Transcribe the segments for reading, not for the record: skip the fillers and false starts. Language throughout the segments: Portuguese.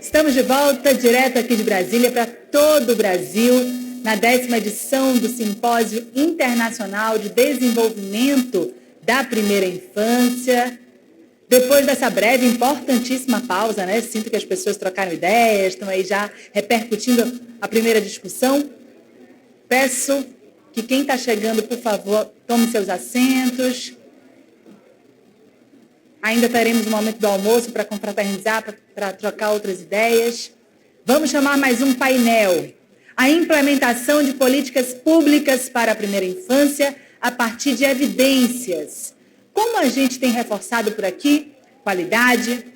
Estamos de volta, direto aqui de Brasília, para todo o Brasil, na 10ª edição do Simpósio Internacional de Desenvolvimento da Primeira Infância. Depois dessa breve, importantíssima pausa, né? Sinto que as pessoas trocaram ideias, estão aí já repercutindo a primeira discussão. Peço que quem está chegando, por favor, tome seus assentos. Ainda teremos um momento do almoço para confraternizar, para trocar outras ideias. Vamos chamar mais um painel. A implementação de políticas públicas para a primeira infância a partir de evidências. Como a gente tem reforçado por aqui, qualidade,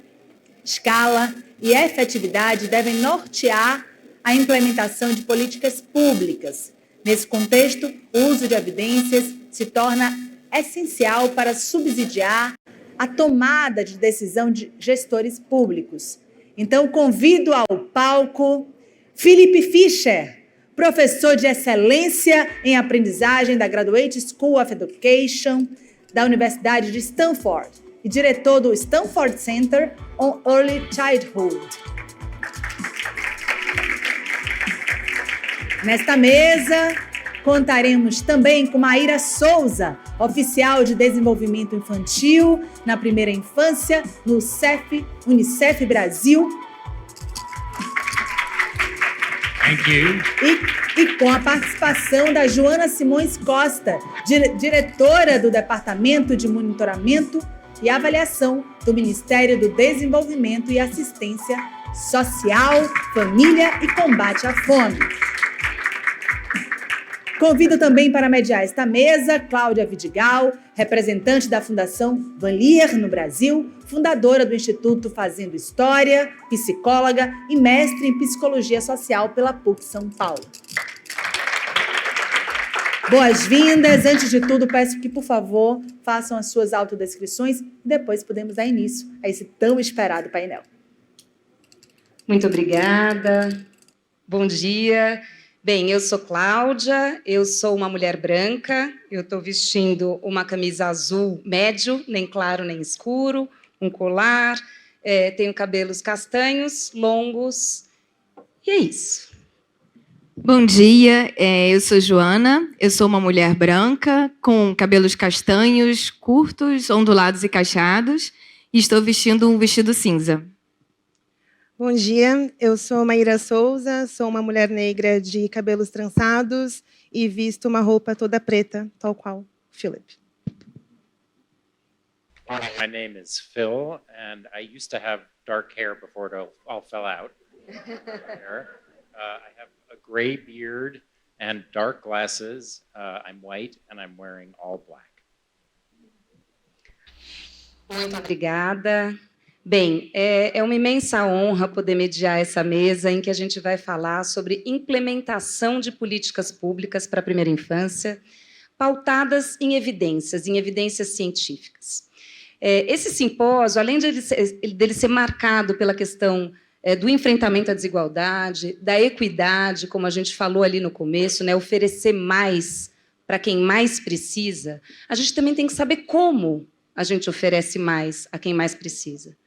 escala e efetividade devem nortear a implementação de políticas públicas. Nesse contexto, o uso de evidências se torna essencial para subsidiar a tomada de decisão de gestores públicos. Então, convido ao palco Felipe Fischer, professor de excelência em aprendizagem da Graduate School of Education da Universidade de Stanford e diretor do Stanford Center on Early Childhood. Nesta mesa, contaremos também com Maíra Souza, oficial de desenvolvimento infantil na primeira infância no Unicef Brasil. Thank you. E com a participação da Joana Simões Costa, diretora do Departamento de Monitoramento e Avaliação do Ministério do Desenvolvimento e Assistência Social, Família e Combate à Fome. Convido também para mediar esta mesa Cláudia Vidigal, representante da Fundação Van Leer no Brasil, fundadora do Instituto Fazendo História, psicóloga e mestre em Psicologia Social pela PUC São Paulo. Boas-vindas. Antes de tudo, peço que, por favor, façam as suas autodescrições e depois podemos dar início a esse tão esperado painel. Muito obrigada. Bom dia. Bem, eu sou Cláudia, eu sou uma mulher branca, eu estou vestindo uma camisa azul médio, nem claro nem escuro, um colar, tenho cabelos castanhos, longos, e é isso. Bom dia, eu sou Joana, eu sou uma mulher branca, com cabelos castanhos, curtos, ondulados e cacheados, e estou vestindo um vestido cinza. Bom dia, eu sou Maíra Souza, sou uma mulher negra de cabelos trançados e visto uma roupa toda preta, tal qual Philip. My name is Phil, and I used to have dark hair before it all fell out. I have a gray beard and dark glasses. I'm white, and I'm wearing all black. Muito obrigada. Bem, é uma imensa honra poder mediar essa mesa em que a gente vai falar sobre implementação de políticas públicas para a primeira infância, pautadas em evidências científicas. Esse simpósio, além dele ser marcado pela questão do enfrentamento à desigualdade, da equidade, como a gente falou ali no começo, né, oferecer mais para quem mais precisa, a gente também tem que saber como a gente oferece mais a quem mais precisa.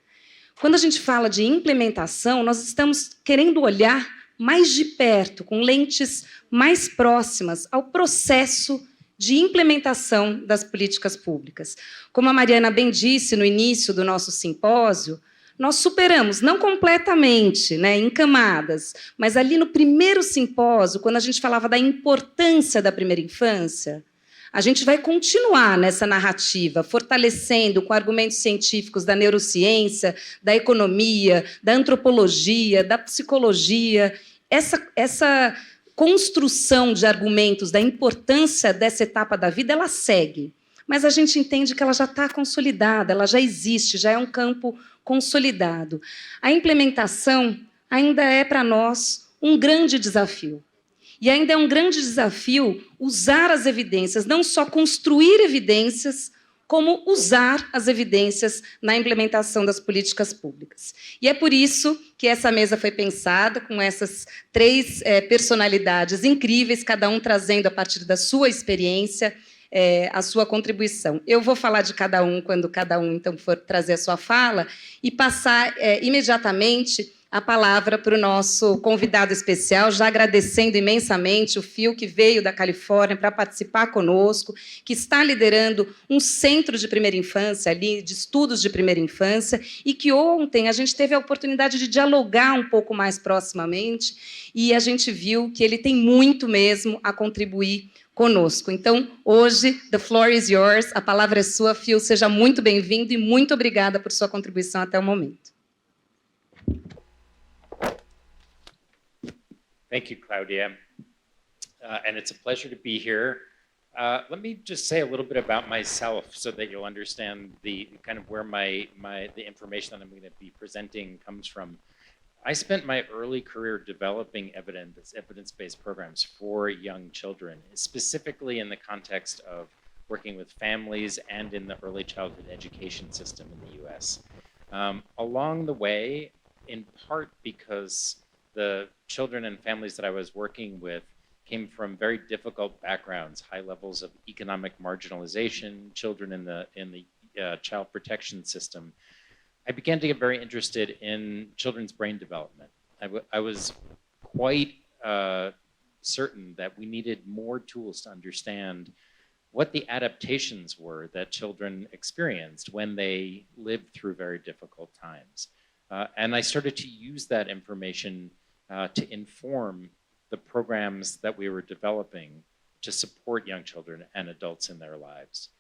Quando a gente fala de implementação, nós estamos querendo olhar mais de perto, com lentes mais próximas ao processo de implementação das políticas públicas. Como a Mariana bem disse no início do nosso simpósio, nós superamos, não completamente, né, em camadas, mas ali no primeiro simpósio, quando a gente falava da importância da primeira infância, a gente vai continuar nessa narrativa, fortalecendo com argumentos científicos da neurociência, da economia, da antropologia, da psicologia. Essa construção de argumentos da importância dessa etapa da vida, ela segue. Mas a gente entende que ela já está consolidada, ela já existe, já é um campo consolidado. A implementação ainda é, para nós, um grande desafio. E ainda é um grande desafio usar as evidências, não só construir evidências, como usar as evidências na implementação das políticas públicas. E é por isso que essa mesa foi pensada com essas três personalidades incríveis, cada um trazendo, a partir da sua experiência, a sua contribuição. Eu vou falar de cada um quando cada um então for trazer a sua fala e passar imediatamente a palavra para o nosso convidado especial, já agradecendo imensamente o Phil, que veio da Califórnia para participar conosco, que está liderando um centro de primeira infância ali, de estudos de primeira infância, e que ontem a gente teve a oportunidade de dialogar um pouco mais proximamente, e a gente viu que ele tem muito mesmo a contribuir conosco. Então, hoje, the floor is yours, a palavra é sua, Phil, seja muito bem-vindo e muito obrigada por sua contribuição até o momento. Thank you, Claudia. And it's a pleasure to be here. Let me just say a little bit about myself so that you'll understand the kind of where the information that I'm going to be presenting comes from. I spent my early career developing evidence-based programs for young children, specifically in the context of working with families and in the early childhood education system in the US. Along the way, in part because the children and families that I was working with came from very difficult backgrounds, high levels of economic marginalization, children in the child protection system. I began to get very interested in children's brain development. I was quite certain that we needed more tools to understand what the adaptations were that children experienced when they lived through very difficult times. And I started to use that information to inform the programs that we were developing to support young children and adults in their lives.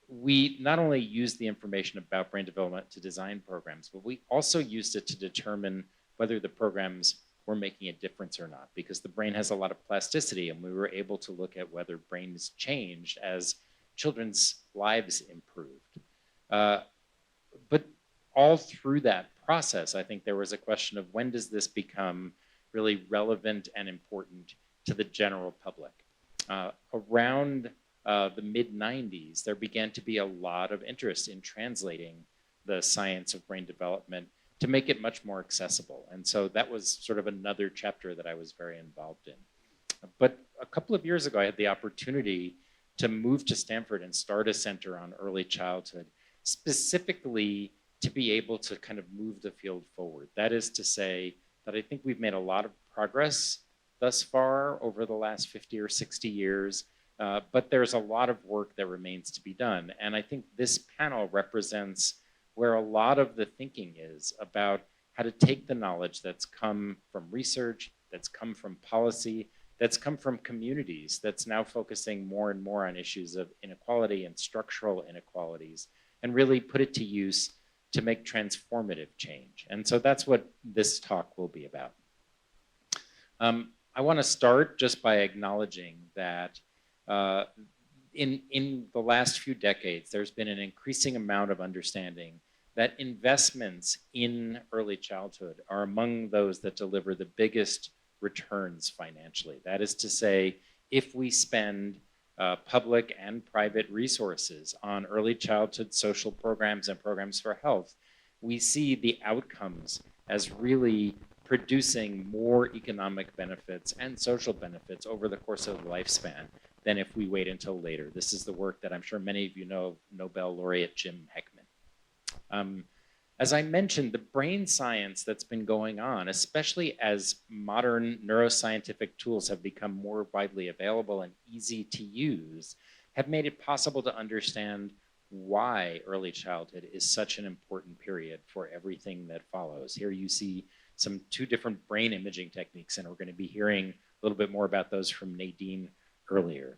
We not only used the information about brain development to design programs, but we also used it to determine whether the programs were making a difference or not, because the brain has a lot of plasticity, and we were able to look at whether brains changed as children's lives improved. But all through that process, I think there was a question of when does this become really relevant and important to the general public? Around the mid-90s, there began to be a lot of interest in translating the science of brain development to make it much more accessible. And so that was sort of another chapter that I was very involved in. But a couple of years ago, I had the opportunity to move to Stanford and start a center on early childhood, specifically to be able to kind of move the field forward. That is to say that I think we've made a lot of progress thus far over the last 50 or 60 years, but there's a lot of work that remains to be done. And I think this panel represents where a lot of the thinking is about how to take the knowledge that's come from research, that's come from policy, that's come from communities, that's now focusing more and more on issues of inequality and structural inequalities, and really put it to use to make transformative change. And so that's what this talk will be about. I want to start just by acknowledging that in the last few decades, there's been an increasing amount of understanding that investments in early childhood are among those that deliver the biggest returns financially. That is to say, if we spend public and private resources on early childhood social programs and programs for health, we see the outcomes as really producing more economic benefits and social benefits over the course of the lifespan than if we wait until later. This is the work that I'm sure many of you know of Nobel laureate Jim Heckman. As I mentioned, the brain science that's been going on, especially as modern neuroscientific tools have become more widely available and easy to use, have made it possible to understand why early childhood is such an important period for everything that follows. Here you see two different brain imaging techniques, and we're going to be hearing a little bit more about those from Nadine earlier.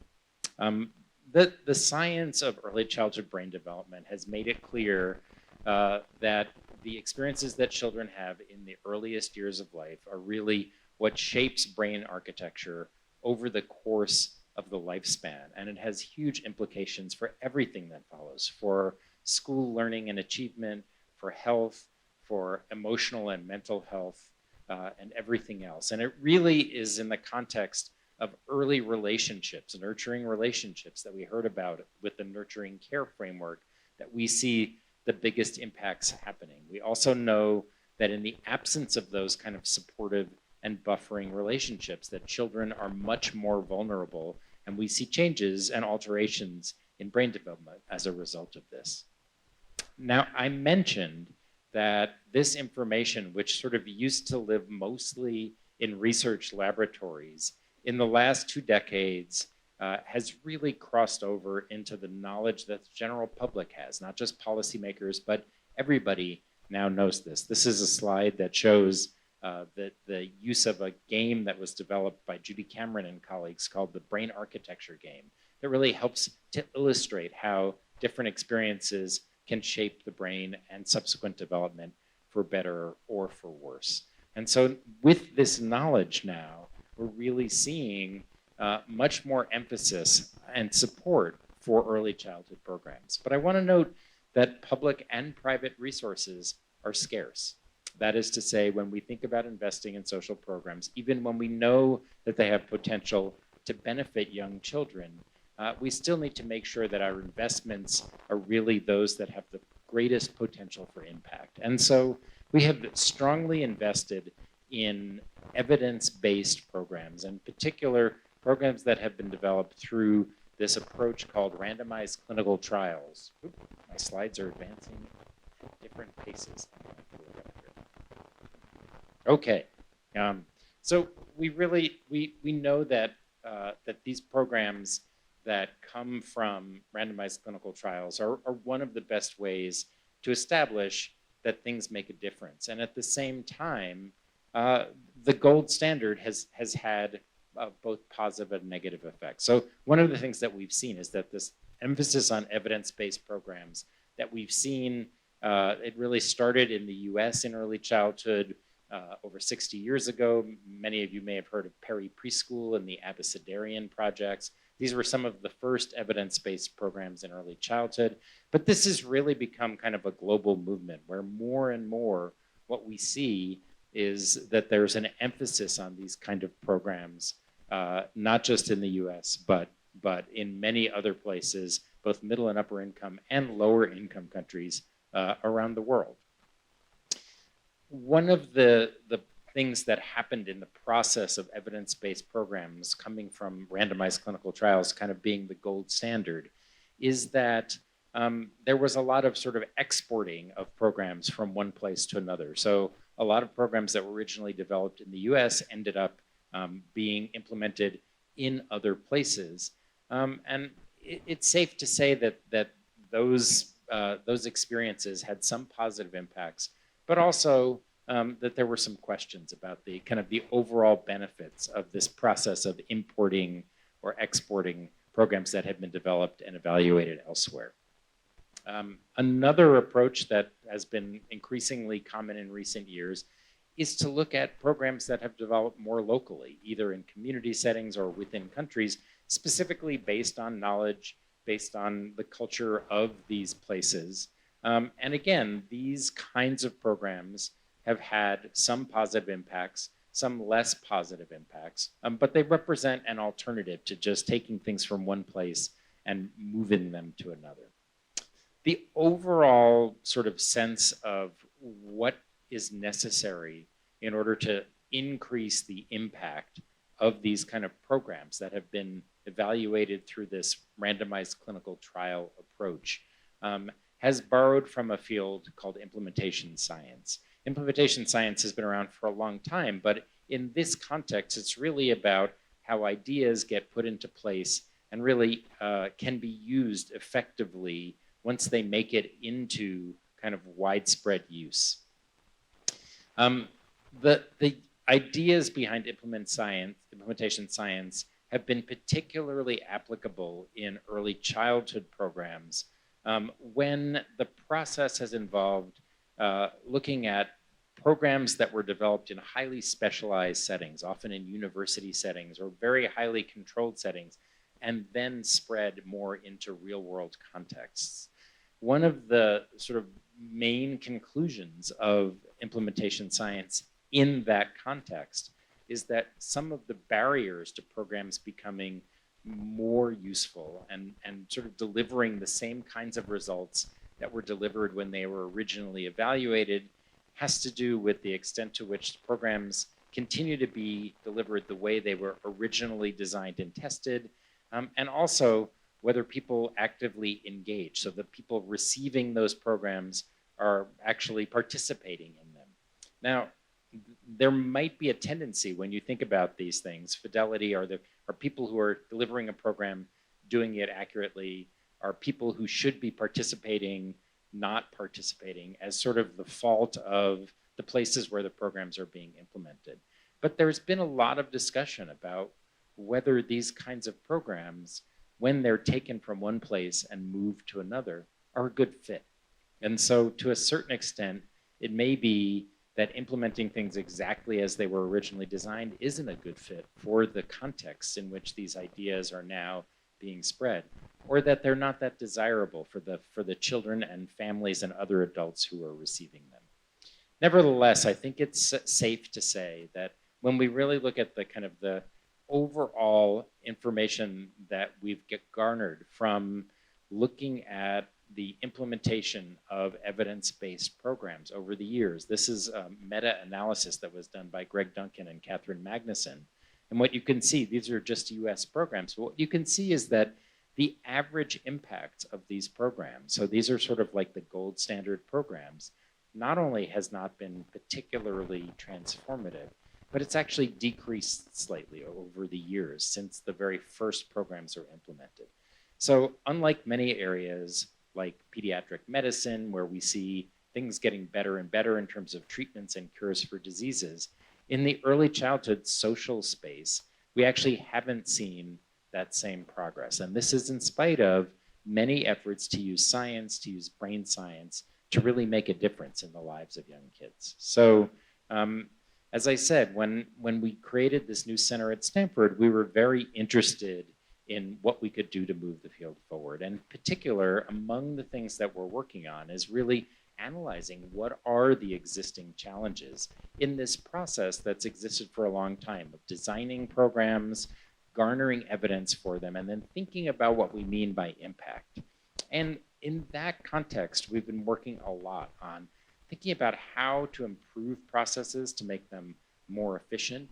The science of early childhood brain development has made it clear that the experiences that children have in the earliest years of life are really what shapes brain architecture over the course of the lifespan. And it has huge implications for everything that follows, for school learning and achievement, for health, for emotional and mental health, and everything else. And it really is in the context of early relationships, nurturing relationships that we heard about with the nurturing care framework, that we see the biggest impacts happening. We also know that in the absence of those kind of supportive and buffering relationships, that children are much more vulnerable, and we see changes and alterations in brain development as a result of this. Now, I mentioned that this information, which sort of used to live mostly in research laboratories, in the last 2 decades has really crossed over into the knowledge that the general public has, not just policymakers, but everybody now knows this. This is a slide that shows the use of a game that was developed by Judy Cameron and colleagues called the Brain Architecture Game that really helps to illustrate how different experiences can shape the brain and subsequent development for better or for worse. And so with this knowledge now, we're really seeing much more emphasis and support for early childhood programs. But I want to note that public and private resources are scarce. That is to say, when we think about investing in social programs, even when we know that they have potential to benefit young children, we still need to make sure that our investments are really those that have the greatest potential for impact. And so we have strongly invested in evidence-based programs, in particular programs that have been developed through this approach called randomized clinical trials. Oop, my slides are advancing at different paces. Okay, so we know that that these programs that come from randomized clinical trials are one of the best ways to establish that things make a difference. And at the same time, the gold standard has had both positive and negative effects. So one of the things that we've seen is that this emphasis on evidence-based programs that we've seen, it really started in the US in early childhood over 60 years ago. Many of you may have heard of Perry Preschool and the Abecedarian projects. These were some of the first evidence-based programs in early childhood. But this has really become kind of a global movement where more and more what we see is that there's an emphasis on these kind of programs, not just in the US, but in many other places, both middle and upper income and lower income countries around the world. One of the things that happened in the process of evidence-based programs coming from randomized clinical trials kind of being the gold standard is that there was a lot of sort of exporting of programs from one place to another. So a lot of programs that were originally developed in the US ended up being implemented in other places. And it's safe to say that those experiences had some positive impacts, but also that there were some questions about the kind of the overall benefits of this process of importing or exporting programs that had been developed and evaluated elsewhere. Another approach that has been increasingly common in recent years is to look at programs that have developed more locally, either in community settings or within countries, specifically based on knowledge, based on the culture of these places. And again, these kinds of programs have had some positive impacts, some less positive impacts, but they represent an alternative to just taking things from one place and moving them to another. The overall sort of sense of what is necessary in order to increase the impact of these kind of programs that have been evaluated through this randomized clinical trial approach has borrowed from a field called implementation science. Implementation science has been around for a long time, but in this context, it's really about how ideas get put into place and really can be used effectively once they make it into kind of widespread use. The ideas behind implementation science have been particularly applicable in early childhood programs when the process has involved looking at programs that were developed in highly specialized settings, often in university settings or very highly controlled settings, and then spread more into real-world contexts. One of the sort of main conclusions of implementation science in that context is that some of the barriers to programs becoming more useful and sort of delivering the same kinds of results that were delivered when they were originally evaluated has to do with the extent to which programs continue to be delivered the way they were originally designed and tested, and also whether people actively engage, so the people receiving those programs are actually participating in them. Now, there might be a tendency when you think about these things, fidelity are people who are delivering a program, doing it accurately, are people who should be participating, not participating, as sort of the fault of the places where the programs are being implemented. But there's been a lot of discussion about whether these kinds of programs, when they're taken from one place and moved to another, are a good fit. And so to a certain extent, it may be that implementing things exactly as they were originally designed isn't a good fit for the context in which these ideas are now being spread, or that they're not that desirable for the children and families and other adults who are receiving them. Nevertheless, I think it's safe to say that when we really look at the kind of the overall information that we've garnered from looking at the implementation of evidence-based programs over the years. This is a meta-analysis that was done by Greg Duncan and Catherine Magnuson. And what you can see, these are just US programs, but what you can see is that the average impact of these programs, so these are sort of like the gold standard programs, not only has not been particularly transformative, but it's actually decreased slightly over the years since the very first programs are implemented. So unlike many areas like pediatric medicine, where we see things getting better and better in terms of treatments and cures for diseases, in the early childhood social space, we actually haven't seen that same progress. And this is in spite of many efforts to use science, to use brain science, to really make a difference in the lives of young kids. So as I said, when we created this new center at Stanford, we were very interested in what we could do to move the field forward. And in particular, among the things that we're working on is really analyzing what are the existing challenges in this process that's existed for a long time of designing programs, garnering evidence for them, and then thinking about what we mean by impact. And in that context, we've been working a lot on thinking about how to improve processes to make them more efficient.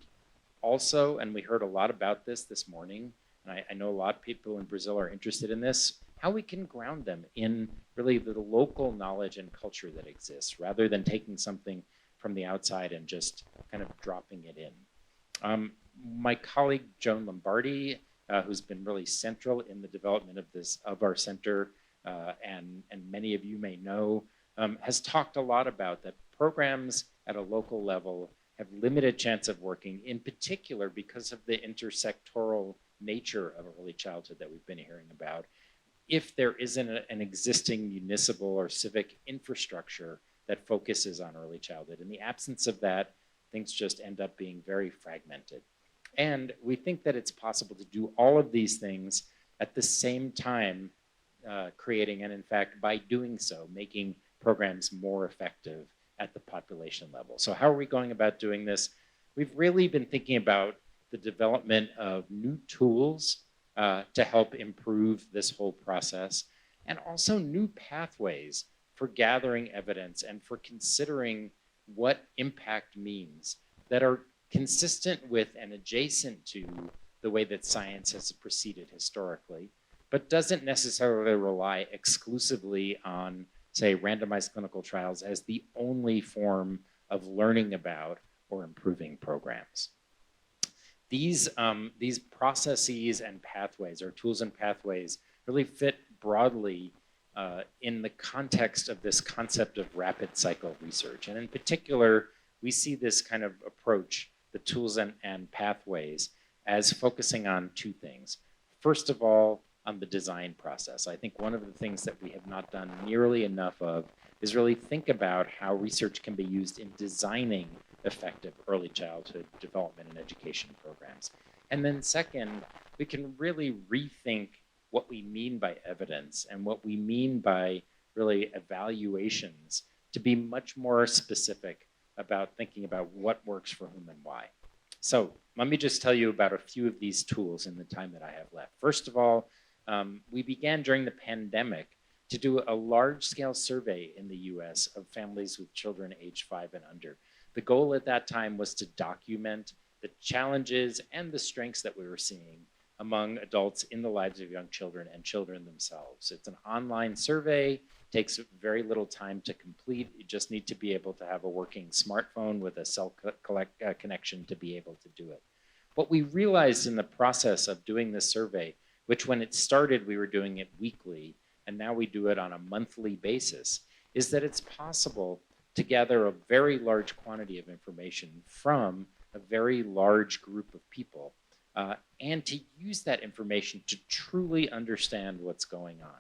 Also, and we heard a lot about this morning, and I know a lot of people in Brazil are interested in this, how we can ground them in really the local knowledge and culture that exists, rather than taking something from the outside and just kind of dropping it in. My colleague, Joan Lombardi, who's been really central in the development of our center, and many of you may know, has talked a lot about that programs at a local level have limited chance of working, in particular because of the intersectoral nature of early childhood that we've been hearing about, if there isn't an existing municipal or civic infrastructure that focuses on early childhood. In the absence of that, things just end up being very fragmented. And we think that it's possible to do all of these things at the same time, creating, and in fact, by doing so, making programs more effective at the population level. So how are we going about doing this? We've really been thinking about the development of new tools to help improve this whole process, and also new pathways for gathering evidence and for considering what impact means that are consistent with and adjacent to the way that science has proceeded historically, but doesn't necessarily rely exclusively on, say, randomized clinical trials as the only form of learning about or improving programs. These processes and pathways, or tools and pathways, really fit broadly in the context of this concept of rapid cycle research. And in particular, we see this kind of approach, the tools and pathways, as focusing on two things. First of all, on the design process. I think one of the things that we have not done nearly enough of is really think about how research can be used in designing effective early childhood development and education programs. And then second, we can really rethink what we mean by evidence and what we mean by really evaluations to be much more specific about thinking about what works for whom and why. So let me just tell you about a few of these tools in the time that I have left. First of all, we began during the pandemic to do a large-scale survey in the US of families with children aged 5 and under. The goal at that time was to document the challenges and the strengths that we were seeing among adults in the lives of young children and children themselves. It's an online survey. takes very little time to complete. You just need to be able to have a working smartphone with a cell connection to be able to do it. What we realized in the process of doing this survey, which when it started, we were doing it weekly, and now we do it on a monthly basis, is that it's possible to gather a very large quantity of information from a very large group of people, and to use that information to truly understand what's going on.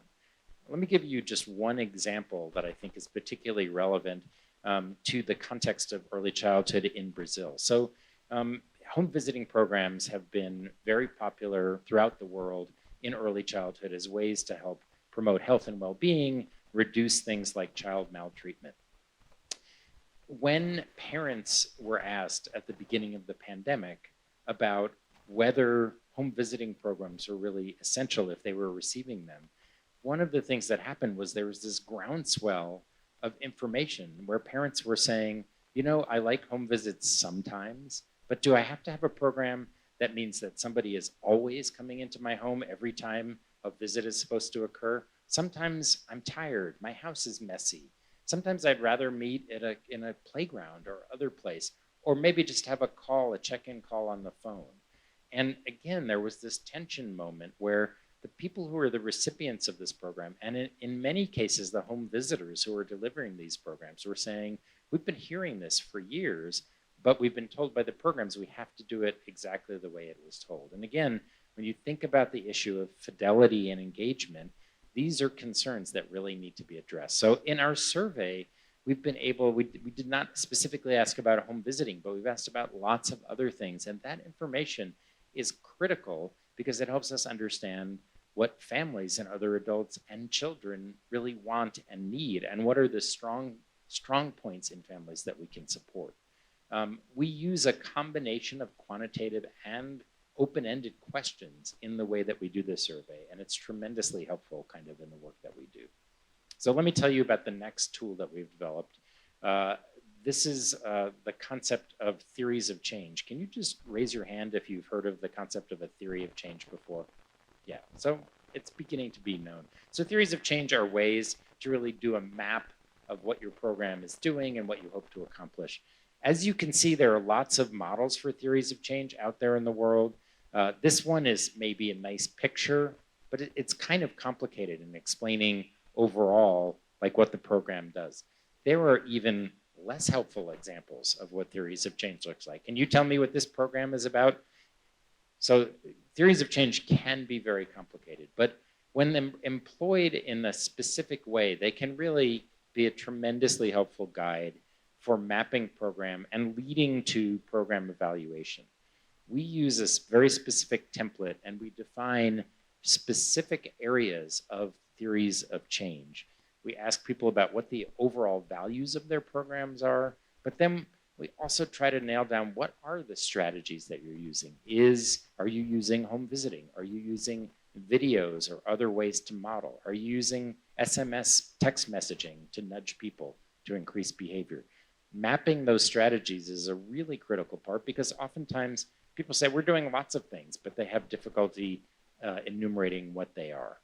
Let me give you just one example that I think is particularly relevant to the context of early childhood in Brazil. So home visiting programs have been very popular throughout the world in early childhood as ways to help promote health and well-being, reduce things like child maltreatment. When parents were asked at the beginning of the pandemic about whether home visiting programs were really essential if they were receiving them, one of the things that happened was there was this groundswell of information where parents were saying, you know, I like home visits sometimes, but do I have to have a program that means that somebody is always coming into my home every time a visit is supposed to occur? Sometimes I'm tired, my house is messy. Sometimes I'd rather meet in a playground or other place, or maybe just have a call, a check-in call on the phone. And again, there was this tension moment where the people who are the recipients of this program, and in many cases, the home visitors who are delivering these programs were saying, we've been hearing this for years, but we've been told by the programs we have to do it exactly the way it was told. And again, when you think about the issue of fidelity and engagement, these are concerns that really need to be addressed. So in our survey, we've been able, we did not specifically ask about home visiting, but we've asked about lots of other things. And that information is critical because it helps us understand what families and other adults and children really want and need, and what are the strong points in families that we can support. We use a combination of quantitative and open-ended questions in the way that we do this survey, and it's tremendously helpful kind of in the work that we do. So let me tell you about the next tool that we've developed. This is the concept of theories of change. Can you just raise your hand if you've heard of the concept of a theory of change before? Yeah, so it's beginning to be known. So theories of change are ways to really do a map of what your program is doing and what you hope to accomplish. As you can see, there are lots of models for theories of change out there in the world. This one is maybe a nice picture, but it's kind of complicated in explaining overall like what the program does. There are even less helpful examples of what theories of change looks like. Can you tell me what this program is about? So theories of change can be very complicated, but when employed in a specific way, they can really be a tremendously helpful guide for mapping program and leading to program evaluation. We use this very specific template and we define specific areas of theories of change. We ask people about what the overall values of their programs are, but then we also try to nail down what are the strategies that you're using. Are you using home visiting? Are you using videos or other ways to model? Are you using SMS text messaging to nudge people to increase behavior? Mapping those strategies is a really critical part because oftentimes people say we're doing lots of things, but they have difficulty enumerating what they are.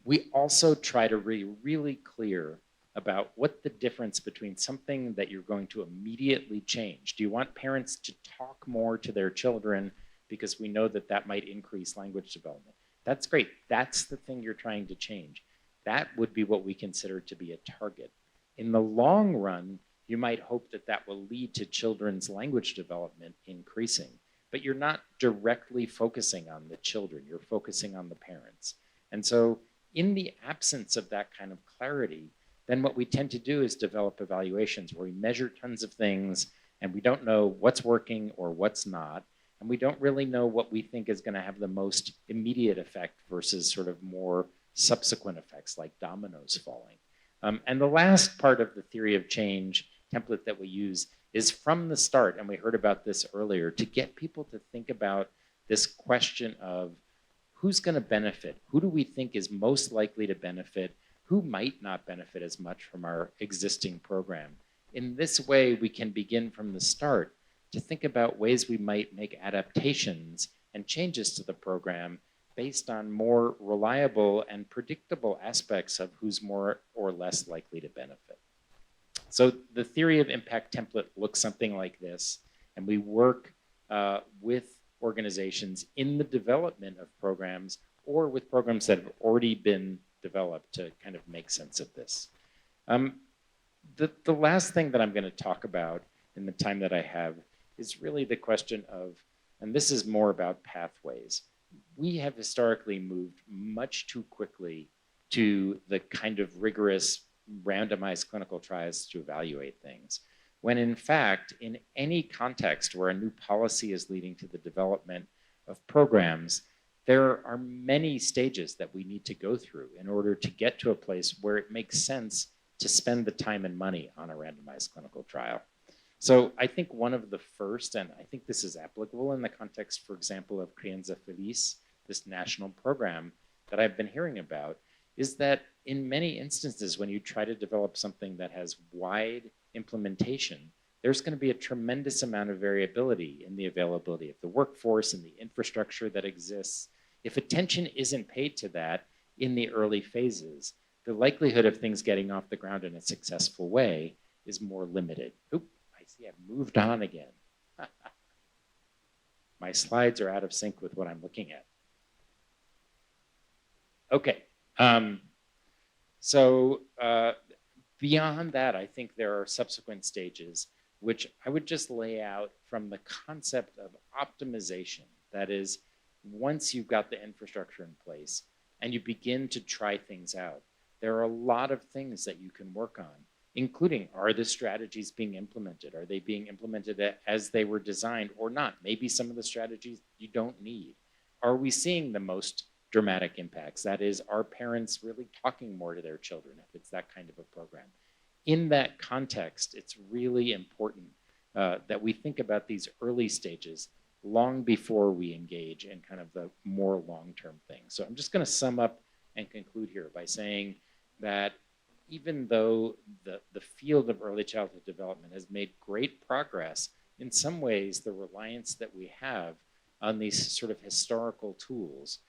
We also try to be really clear about what the difference between something that you're going to immediately change. Do you want parents to talk more to their children because we know that that might increase language development? That's great. That's the thing you're trying to change. That would be what we consider to be a target. In the long run, you might hope that that will lead to children's language development increasing, but you're not directly focusing on the children, you're focusing on the parents. And so in the absence of that kind of clarity, then what we tend to do is develop evaluations where we measure tons of things and we don't know what's working or what's not, and we don't really know what we think is gonna have the most immediate effect versus sort of more subsequent effects like dominoes falling. And the last part of the theory of change template that we use is from the start, and we heard about this earlier, to get people to think about this question of who's gonna benefit? Who do we think is most likely to benefit? Who might not benefit as much from our existing program? In this way, we can begin from the start to think about ways we might make adaptations and changes to the program based on more reliable and predictable aspects of who's more or less likely to benefit. So the theory of impact template looks something like this, and we work with organizations in the development of programs or with programs that have already been developed to kind of make sense of this. The last thing that I'm going to talk about in the time that I have is really the question of, and this is more about pathways. We have historically moved much too quickly to the kind of rigorous randomized clinical trials to evaluate things, when in fact, in any context where a new policy is leading to the development of programs, there are many stages that we need to go through in order to get to a place where it makes sense to spend the time and money on a randomized clinical trial. So I think one of the first, and I think this is applicable in the context, for example, of Criança Feliz, this national program that I've been hearing about, is that in many instances, when you try to develop something that has wide implementation, there's going to be a tremendous amount of variability in the availability of the workforce and the infrastructure that exists. If attention isn't paid to that in the early phases, the likelihood of things getting off the ground in a successful way is more limited. Oop, I see I've moved on again. My slides are out of sync with what I'm looking at. Okay. Beyond that, I think there are subsequent stages which I would just lay out from the concept of optimization. That is, once you've got the infrastructure in place and you begin to try things out, there are a lot of things that you can work on, including, are the strategies being implemented? Are they being implemented as they were designed or not? Maybe some of the strategies you don't need. Are we seeing the most dramatic impacts? That is, are parents really talking more to their children if it's that kind of a program? In that context, it's really important that we think about these early stages long before we engage in kind of the more long-term things. So I'm just going to sum up and conclude here by saying that even though the field of early childhood development has made great progress, in some ways the reliance that we have on these sort of historical tools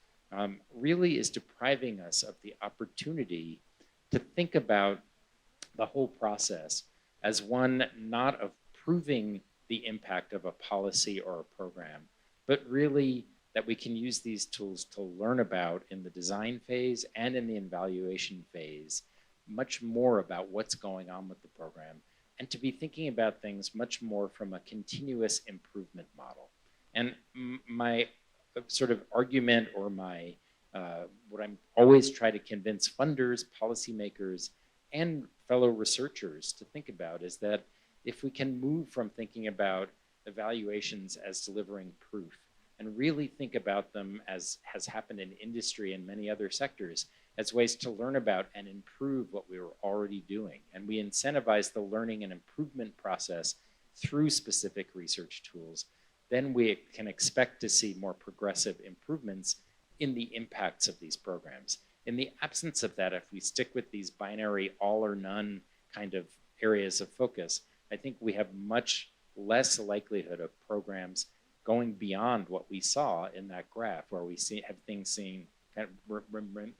really is depriving us of the opportunity to think about the whole process as one not of proving the impact of a policy or a program, but really that we can use these tools to learn about in the design phase and in the evaluation phase much more about what's going on with the program, and to be thinking about things much more from a continuous improvement model. And my sort of argument, or my what I'm always try to convince funders, policymakers, and fellow researchers to think about is that if we can move from thinking about evaluations as delivering proof and really think about them, as has happened in industry and many other sectors, as ways to learn about and improve what we were already doing. And we incentivize the learning and improvement process through specific research tools, then we can expect to see more progressive improvements in the impacts of these programs. In the absence of that, if we stick with these binary all or none kind of areas of focus, I think we have much less likelihood of programs going beyond what we saw in that graph, where we have things kind of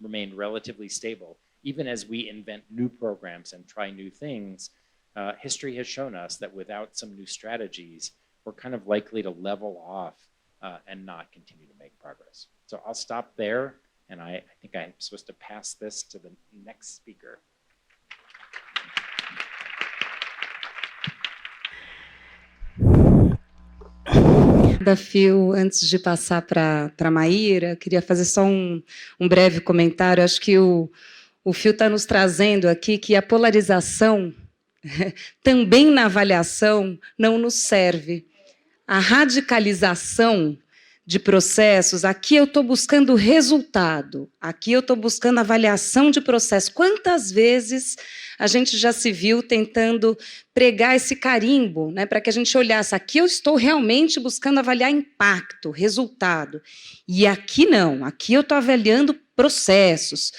remain relatively stable. Even as we invent new programs and try new things, history has shown us that without some new strategies, we're kind of likely to level off and not continue to make progress. So I'll stop there, and I think I'm supposed to pass this to the next speaker. Desafio, antes de passar para a Maíra, queria fazer só um breve comentário. Acho que o Phil está nos trazendo aqui que a polarização, também na avaliação, não nos serve. A radicalização de processos, aqui eu estou buscando resultado, aqui eu estou buscando avaliação de processo. Quantas vezes a gente já se viu tentando pregar esse carimbo, né, para que a gente olhasse, aqui eu estou realmente buscando avaliar impacto, resultado, e aqui não, aqui eu estou avaliando processos.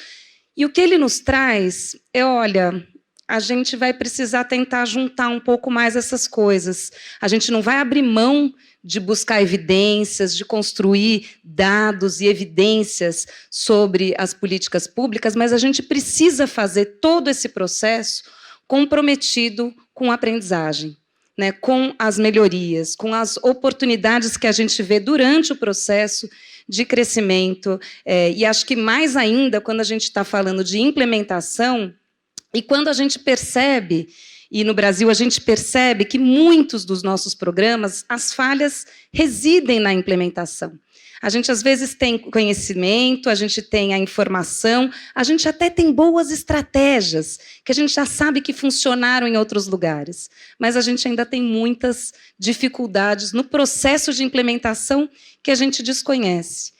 E o que ele nos traz é, olha, a gente vai precisar tentar juntar um pouco mais essas coisas. A gente não vai abrir mão de buscar evidências, de construir dados e evidências sobre as políticas públicas, mas a gente precisa fazer todo esse processo comprometido com a aprendizagem, né, com as melhorias, com as oportunidades que a gente vê durante o processo de crescimento. E acho que mais ainda quando a gente está falando de implementação, e quando a gente percebe, e no Brasil a gente percebe que muitos dos nossos programas, as falhas residem na implementação. A gente, às vezes, tem conhecimento, a gente tem a informação, a gente até tem boas estratégias, que a gente já sabe que funcionaram em outros lugares, mas a gente ainda tem muitas dificuldades no processo de implementação que a gente desconhece.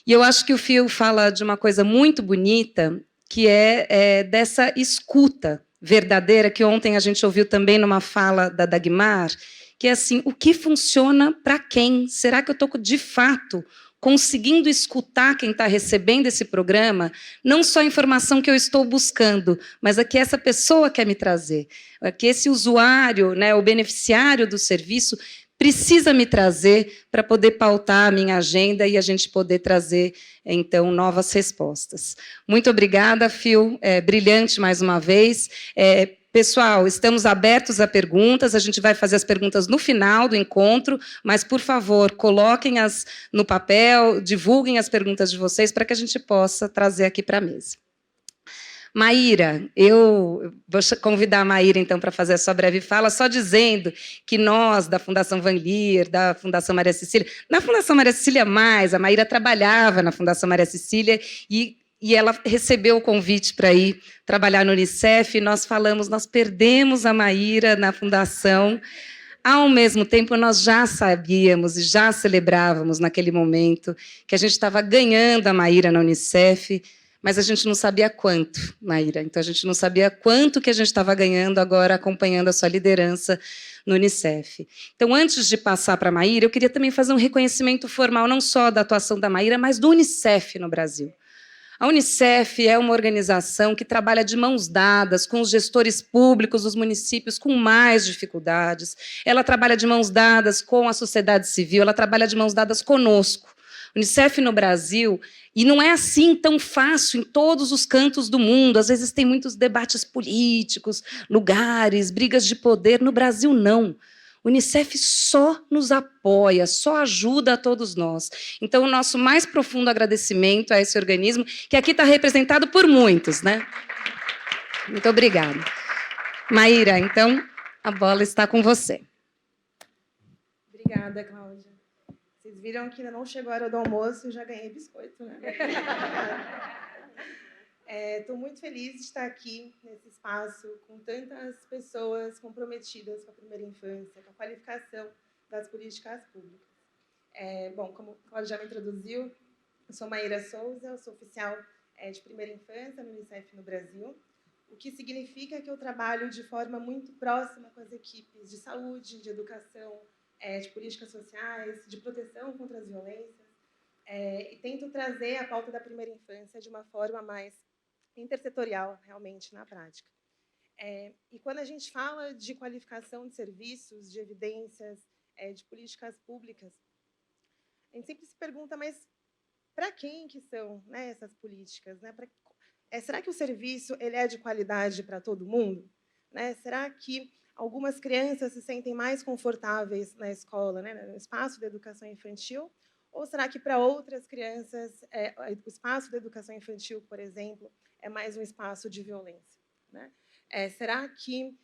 E eu acho que o Phil fala de uma coisa muito bonita, que é dessa escuta verdadeira, que ontem a gente ouviu também numa fala da Dagmar, que é assim, o que funciona para quem? Será que eu estou, de fato, conseguindo escutar quem está recebendo esse programa? Não só a informação que eu estou buscando, mas a que essa pessoa quer me trazer, a que esse usuário, né, o beneficiário do serviço, precisa me trazer para poder pautar a minha agenda e a gente poder trazer, então, novas respostas. Muito obrigada, Phil. Brilhante mais uma vez. Pessoal, estamos abertos a perguntas, a gente vai fazer as perguntas no final do encontro, mas, por favor, coloquem-as no papel, divulguem as perguntas de vocês para que a gente possa trazer aqui para a mesa. Maíra, eu vou convidar a Maíra, então, para fazer a sua breve fala, só dizendo que nós, da Fundação Van Leer, da Fundação Maria Cecília, na Fundação Maria Cecília mais, a Maíra trabalhava na Fundação Maria Cecília e ela recebeu o convite para ir trabalhar no Unicef, e nós falamos, nós perdemos a Maíra na Fundação. Ao mesmo tempo, nós já sabíamos e já celebrávamos naquele momento que a gente estava ganhando a Maíra na Unicef, mas a gente não sabia quanto, Maíra. Então, a gente não sabia quanto que a gente estava ganhando agora, acompanhando a sua liderança no Unicef. Então, antes de passar para a Maíra, eu queria também fazer um reconhecimento formal, não só da atuação da Maíra, mas do Unicef no Brasil. A Unicef é uma organização que trabalha de mãos dadas com os gestores públicos dos municípios com mais dificuldades. Ela trabalha de mãos dadas com a sociedade civil, ela trabalha de mãos dadas conosco. Unicef no Brasil, e não é assim tão fácil em todos os cantos do mundo, às vezes tem muitos debates políticos, lugares, brigas de poder, no Brasil não. O Unicef só nos apoia, só ajuda a todos nós. Então, o nosso mais profundo agradecimento a esse organismo, que aqui está representado por muitos, né? Muito obrigada. Maíra, então, a bola está com você. Obrigada, Cláudia. Vocês viram que ainda não chegou a hora do almoço e já ganhei biscoito, né? Estou muito feliz de estar aqui nesse espaço com tantas pessoas comprometidas com a primeira infância, com a qualificação das políticas públicas. Bom, como a Cláudia já me introduziu, eu sou Maíra Souza, eu sou oficial de primeira infância no Unicef no Brasil, o que significa que eu trabalho de forma muito próxima com as equipes de saúde, de educação, de políticas sociais, de proteção contra as violências, e tento trazer a pauta da primeira infância de uma forma mais intersetorial, realmente, na prática. E quando a gente fala de qualificação de serviços, de evidências, de políticas públicas, a gente sempre se pergunta, mas para quem que são, né, essas políticas? Né? Será que o serviço ele é de qualidade para todo mundo? Né? Será que algumas crianças se sentem mais confortáveis na escola, né, no espaço da educação infantil? Ou será que para outras crianças o espaço da educação infantil, por exemplo, é mais um espaço de violência? Né? Será que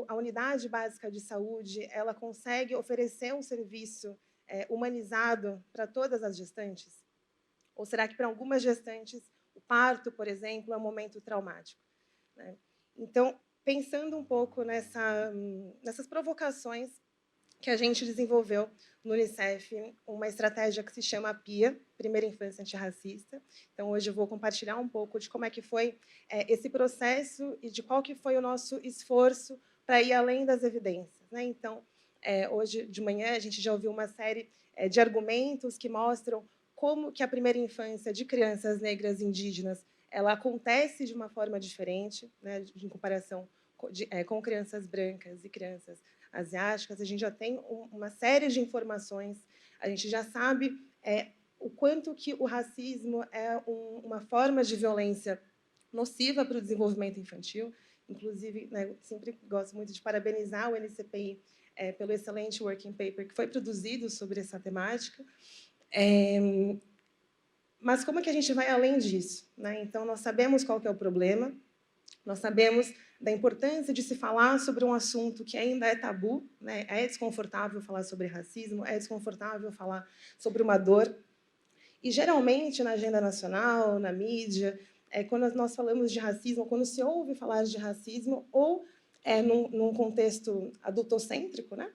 a unidade básica de saúde ela consegue oferecer um serviço humanizado para todas as gestantes? Ou será que para algumas gestantes o parto, por exemplo, é um momento traumático? Né? Então, pensando um pouco nessas provocações que a gente desenvolveu no Unicef, uma estratégia que se chama PIA, Primeira Infância Antirracista. Então, hoje eu vou compartilhar um pouco de como é que foi esse processo e de qual que foi o nosso esforço para ir além das evidências. Né? Então, hoje de manhã, a gente já ouviu uma série de argumentos que mostram como que a primeira infância de crianças negras indígenas ela acontece de uma forma diferente, né, em comparação com crianças brancas e crianças asiáticas. A gente já tem uma série de informações, a gente já sabe o quanto que o racismo é uma forma de violência nociva para o desenvolvimento infantil. Inclusive, né, sempre gosto muito de parabenizar o NCPI pelo excelente working paper que foi produzido sobre essa temática. Mas como é que a gente vai além disso, né? Então, nós sabemos qual que é o problema, nós sabemos da importância de se falar sobre um assunto que ainda é tabu, né? É desconfortável falar sobre racismo, é desconfortável falar sobre uma dor. E, geralmente, na agenda nacional, na mídia, quando nós falamos de racismo, quando se ouve falar de racismo, ou num contexto adultocêntrico, né?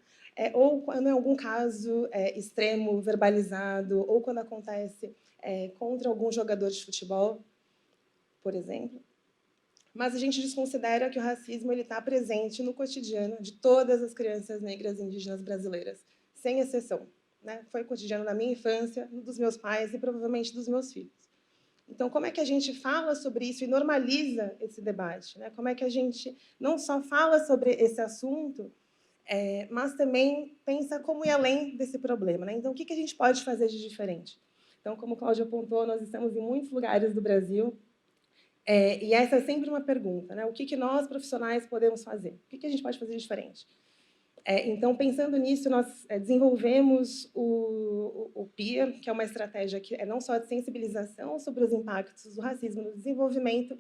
Ou quando, em algum caso extremo, verbalizado, ou quando acontece contra algum jogador de futebol, por exemplo. Mas a gente desconsidera que o racismo está presente no cotidiano de todas as crianças negras e indígenas brasileiras, sem exceção. Né? Foi cotidiano na minha infância, dos meus pais e provavelmente dos meus filhos. Então, como é que a gente fala sobre isso e normaliza esse debate? Né? Como é que a gente não só fala sobre esse assunto, mas também pensa como ir além desse problema? Né? Então, o que a gente pode fazer de diferente? Então, como o Cláudio apontou, nós estamos em muitos lugares do Brasil, e essa é sempre uma pergunta, né? O que nós, profissionais, podemos fazer? O que a gente pode fazer de diferente? Então, pensando nisso, nós desenvolvemos o PIA, que é uma estratégia que é não só de sensibilização sobre os impactos do racismo no desenvolvimento,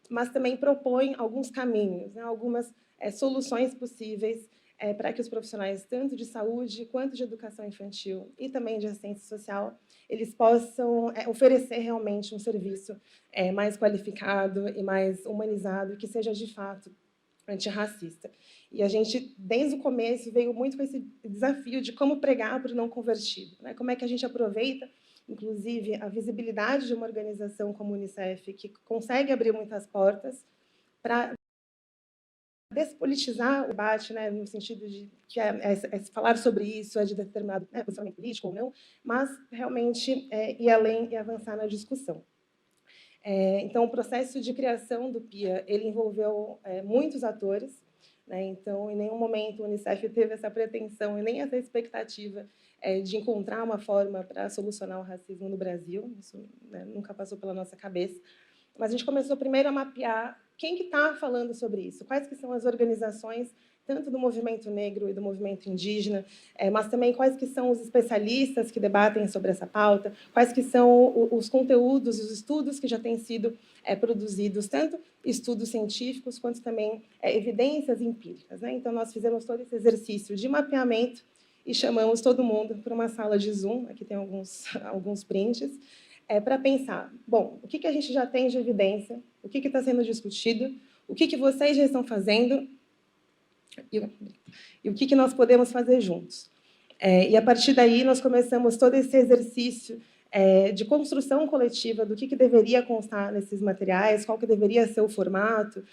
mas também propõe alguns caminhos, né? Algumas soluções possíveis para que os profissionais, tanto de saúde quanto de educação infantil e também de assistência social, eles possam oferecer realmente um serviço mais qualificado e mais humanizado, que seja, de fato, antirracista. E a gente, desde o começo, veio muito com esse desafio de como pregar para o não convertido. Né? Como é que a gente aproveita, inclusive, a visibilidade de uma organização como o Unicef, que consegue abrir muitas portas, para despolitizar o debate, né, no sentido de que falar sobre isso de determinado posicionamento político ou não, mas realmente ir além e avançar na discussão. Então, o processo de criação do PIA ele envolveu muitos atores, né? Então, em nenhum momento o Unicef teve essa pretensão e nem essa expectativa de encontrar uma forma para solucionar o racismo no Brasil. Isso, né, nunca passou pela nossa cabeça. Mas a gente começou primeiro a mapear quem que está falando sobre isso, quais que são as organizações, tanto do movimento negro e do movimento indígena, mas também quais que são os especialistas que debatem sobre essa pauta, quais que são os conteúdos e os estudos que já têm sido produzidos, tanto estudos científicos quanto também evidências empíricas. Né? Então, nós fizemos todo esse exercício de mapeamento e chamamos todo mundo para uma sala de Zoom, aqui tem alguns prints, para pensar, bom, o que a gente já tem de evidência, o que está sendo discutido, o que vocês já estão fazendo e o que nós podemos fazer juntos. E, a partir daí, nós começamos todo esse exercício de construção coletiva do que deveria constar nesses materiais, qual que deveria ser o formato,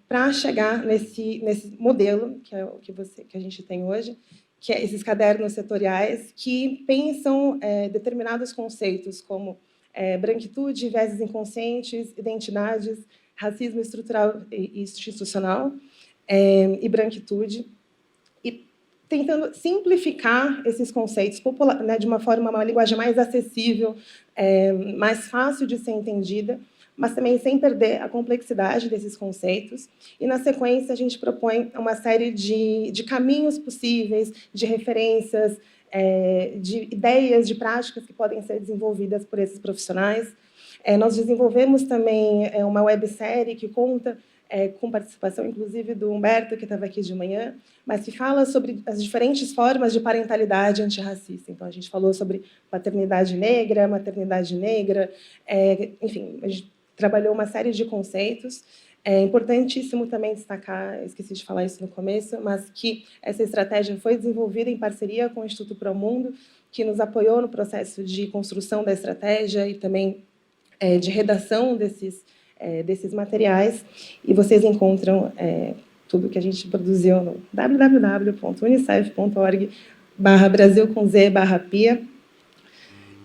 para chegar nesse modelo, que é o que a gente tem hoje, que é esses cadernos setoriais que pensam determinados conceitos como branquitude, vieses inconscientes, identidades, racismo estrutural e institucional e branquitude, e tentando simplificar esses conceitos né, de uma forma, uma linguagem mais acessível, mais fácil de ser entendida, mas também sem perder a complexidade desses conceitos. E, na sequência, a gente propõe uma série de caminhos possíveis, de referências, de ideias, de práticas que podem ser desenvolvidas por esses profissionais. Nós desenvolvemos também uma websérie que conta com participação, inclusive, do Humberto, que estava aqui de manhã, mas que fala sobre as diferentes formas de parentalidade antirracista. Então, a gente falou sobre paternidade negra, maternidade negra, enfim, a gente trabalhou uma série de conceitos. É importantíssimo também destacar, esqueci de falar isso no começo, mas que essa estratégia foi desenvolvida em parceria com o Instituto Promundo, que nos apoiou no processo de construção da estratégia e também de redação desses materiais, e vocês encontram tudo que a gente produziu no www.unicef.org/Brasil/PIA.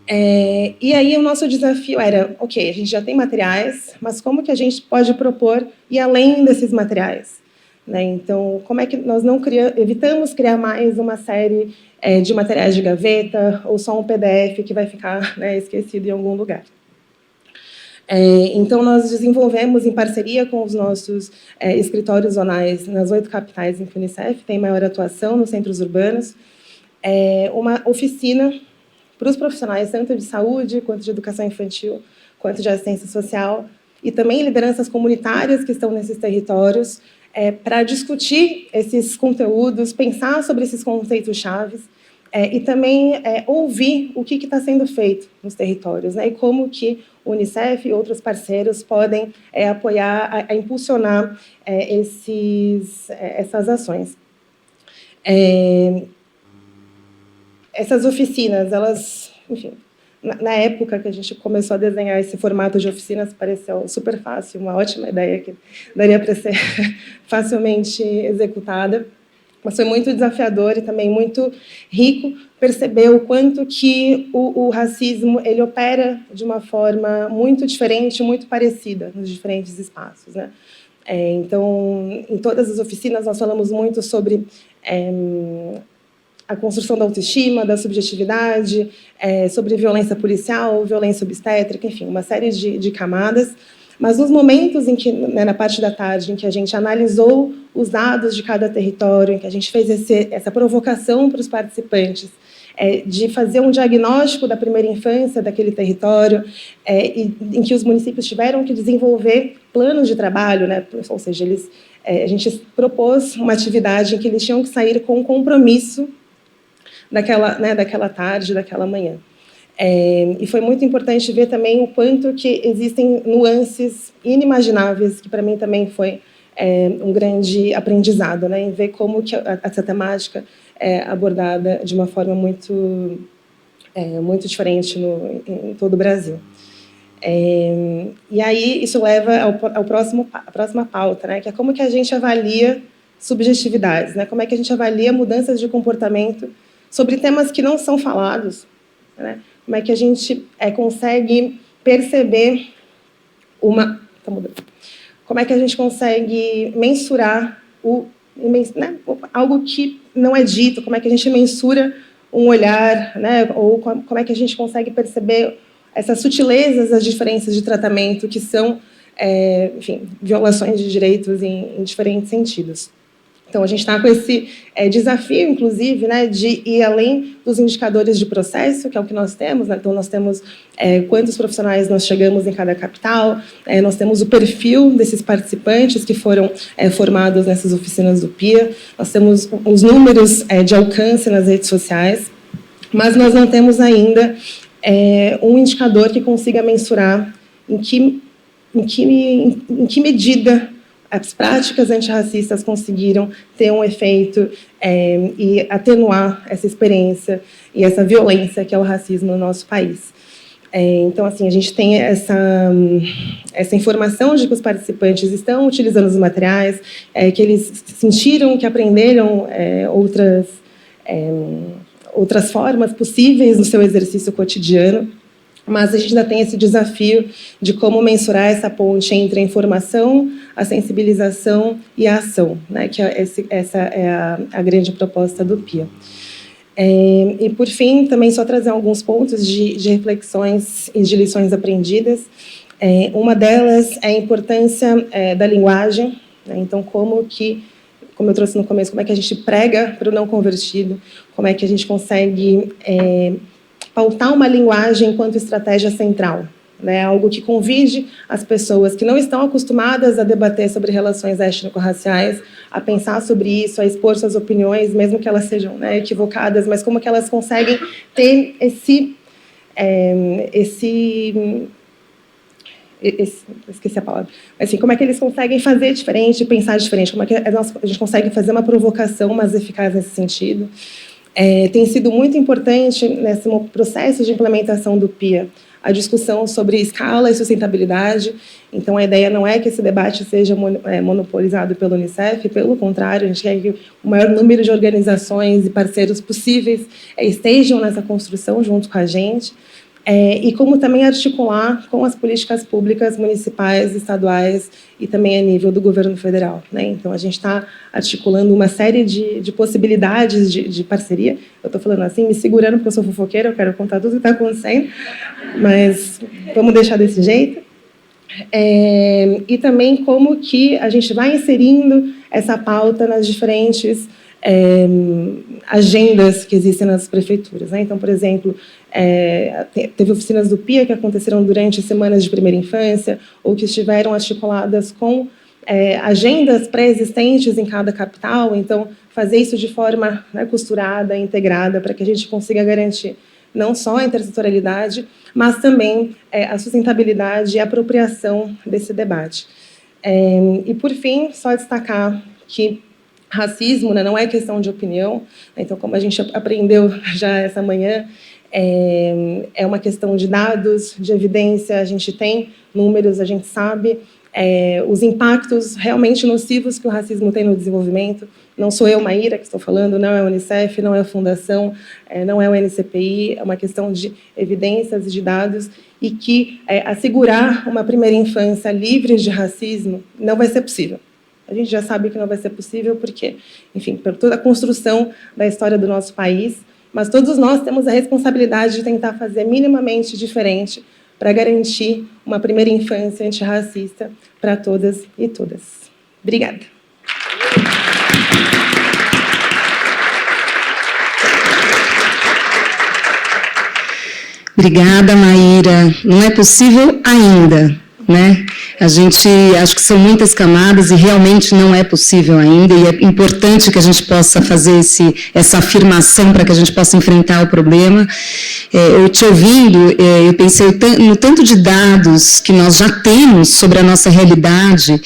E aí o nosso desafio era, ok, a gente já tem materiais, mas como que a gente pode propor ir além desses materiais? Né? Então, como é que nós não evitamos criar mais uma série de materiais de gaveta ou só um PDF que vai ficar, né, esquecido em algum lugar? Então, nós desenvolvemos, em parceria com os nossos escritórios zonais nas 8 capitais em que o Unicef tem maior atuação nos centros urbanos, uma oficina para os profissionais, tanto de saúde, quanto de educação infantil, quanto de assistência social, e também lideranças comunitárias que estão nesses territórios, para discutir esses conteúdos, pensar sobre esses conceitos chaves, e também ouvir o que está sendo feito nos territórios, né, e como que o Unicef e outros parceiros podem apoiar, a impulsionar essas ações. Essas oficinas, elas, enfim, na época que a gente começou a desenhar esse formato de oficinas, pareceu super fácil, uma ótima ideia que daria para ser facilmente executada, mas foi muito desafiador e também muito rico perceber o quanto que o racismo ele opera de uma forma muito diferente, muito parecida nos diferentes espaços, né? Então, em todas as oficinas, nós falamos muito sobre a construção da autoestima, da subjetividade, sobre violência policial, violência obstétrica, enfim, uma série de camadas. Mas nos momentos em que, né, na parte da tarde, em que a gente analisou os dados de cada território, em que a gente fez essa provocação para os participantes, de fazer um diagnóstico da primeira infância daquele território, em que os municípios tiveram que desenvolver planos de trabalho, né, ou seja, a gente propôs uma atividade em que eles tinham que sair com um compromisso daquela tarde, daquela manhã. E foi muito importante ver também o quanto que existem nuances inimagináveis, que para mim também foi um grande aprendizado, né, em ver como que essa temática é abordada de uma forma muito diferente em todo o Brasil. E aí isso leva à próxima pauta, né, que é como que a gente avalia subjetividades, né, como é que a gente avalia mudanças de comportamento sobre temas que não são falados, né? Como é que a gente consegue perceber como é que a gente consegue mensurar algo que não é dito, como é que a gente mensura um olhar, né? Ou como é que a gente consegue perceber essas sutilezas, as diferenças de tratamento que são, enfim, violações de direitos em diferentes sentidos. Então, a gente está com esse desafio, inclusive, né, de ir além dos indicadores de processo, que é o que nós temos, né? Então, nós temos quantos profissionais nós chegamos em cada capital, nós temos o perfil desses participantes que foram formados nessas oficinas do PIA, nós temos os números de alcance nas redes sociais, mas nós não temos ainda um indicador que consiga mensurar em que medida as práticas antirracistas conseguiram ter um efeito e atenuar essa experiência e essa violência que é o racismo no nosso país. Então, assim, a gente tem essa informação de que os participantes estão utilizando os materiais, que eles sentiram que aprenderam outras formas possíveis no seu exercício cotidiano, mas a gente ainda tem esse desafio de como mensurar essa ponte entre a informação, a sensibilização e a ação, né? Que essa é a grande proposta do PIA. E, por fim, também só trazer alguns pontos de reflexões e de lições aprendidas. Uma delas é a importância da linguagem, né? Então, como eu trouxe no começo, como é que a gente prega para o não convertido, como é que a gente consegue pautar uma linguagem enquanto estratégia central, né? Algo que convide as pessoas que não estão acostumadas a debater sobre relações étnico-raciais, a pensar sobre isso, a expor suas opiniões, mesmo que elas sejam, né, equivocadas, mas como que elas conseguem ter esqueci a palavra, assim, como é que eles conseguem fazer diferente, pensar diferente, como é que a gente consegue fazer uma provocação mais eficaz nesse sentido. Tem sido muito importante nesse processo de implementação do PIA a discussão sobre escala e sustentabilidade. Então, a ideia não é que esse debate seja monopolizado pelo Unicef, pelo contrário, a gente quer que o maior número de organizações e parceiros possíveis estejam nessa construção junto com a gente. e como também articular com as políticas públicas municipais, estaduais e também a nível do governo federal, né? Então, a gente está articulando uma série de possibilidades de parceria. Eu estou falando assim, me segurando, porque eu sou fofoqueira, eu quero contar tudo o que está acontecendo, mas vamos deixar desse jeito. E também como que a gente vai inserindo essa pauta nas diferentes agendas que existem nas prefeituras, né? Então, por exemplo, teve oficinas do PIA que aconteceram durante semanas de primeira infância ou que estiveram articuladas com agendas pré-existentes em cada capital. Então, fazer isso de forma, né, costurada, integrada, para que a gente consiga garantir não só a intersetorialidade, mas também a sustentabilidade e a apropriação desse debate. E, por fim, só destacar que racismo, né, não é questão de opinião. Então, como a gente aprendeu já essa manhã, é uma questão de dados, de evidência. A gente tem números, a gente sabe os impactos realmente nocivos que o racismo tem no desenvolvimento. Não sou eu, Maíra, que estou falando, não é a Unicef, não é a Fundação, não é o NCPI, é uma questão de evidências e de dados, e que assegurar uma primeira infância livre de racismo não vai ser possível. A gente já sabe que não vai ser possível porque, enfim, por toda a construção da história do nosso país, mas todos nós temos a responsabilidade de tentar fazer minimamente diferente para garantir uma primeira infância antirracista para todas e todas. Obrigada. Obrigada, Maíra. Não é possível ainda, né? A gente, acho que são muitas camadas e realmente não é possível ainda, e é importante que a gente possa fazer essa afirmação para que a gente possa enfrentar o problema. Eu te ouvindo, eu pensei no tanto de dados que nós já temos sobre a nossa realidade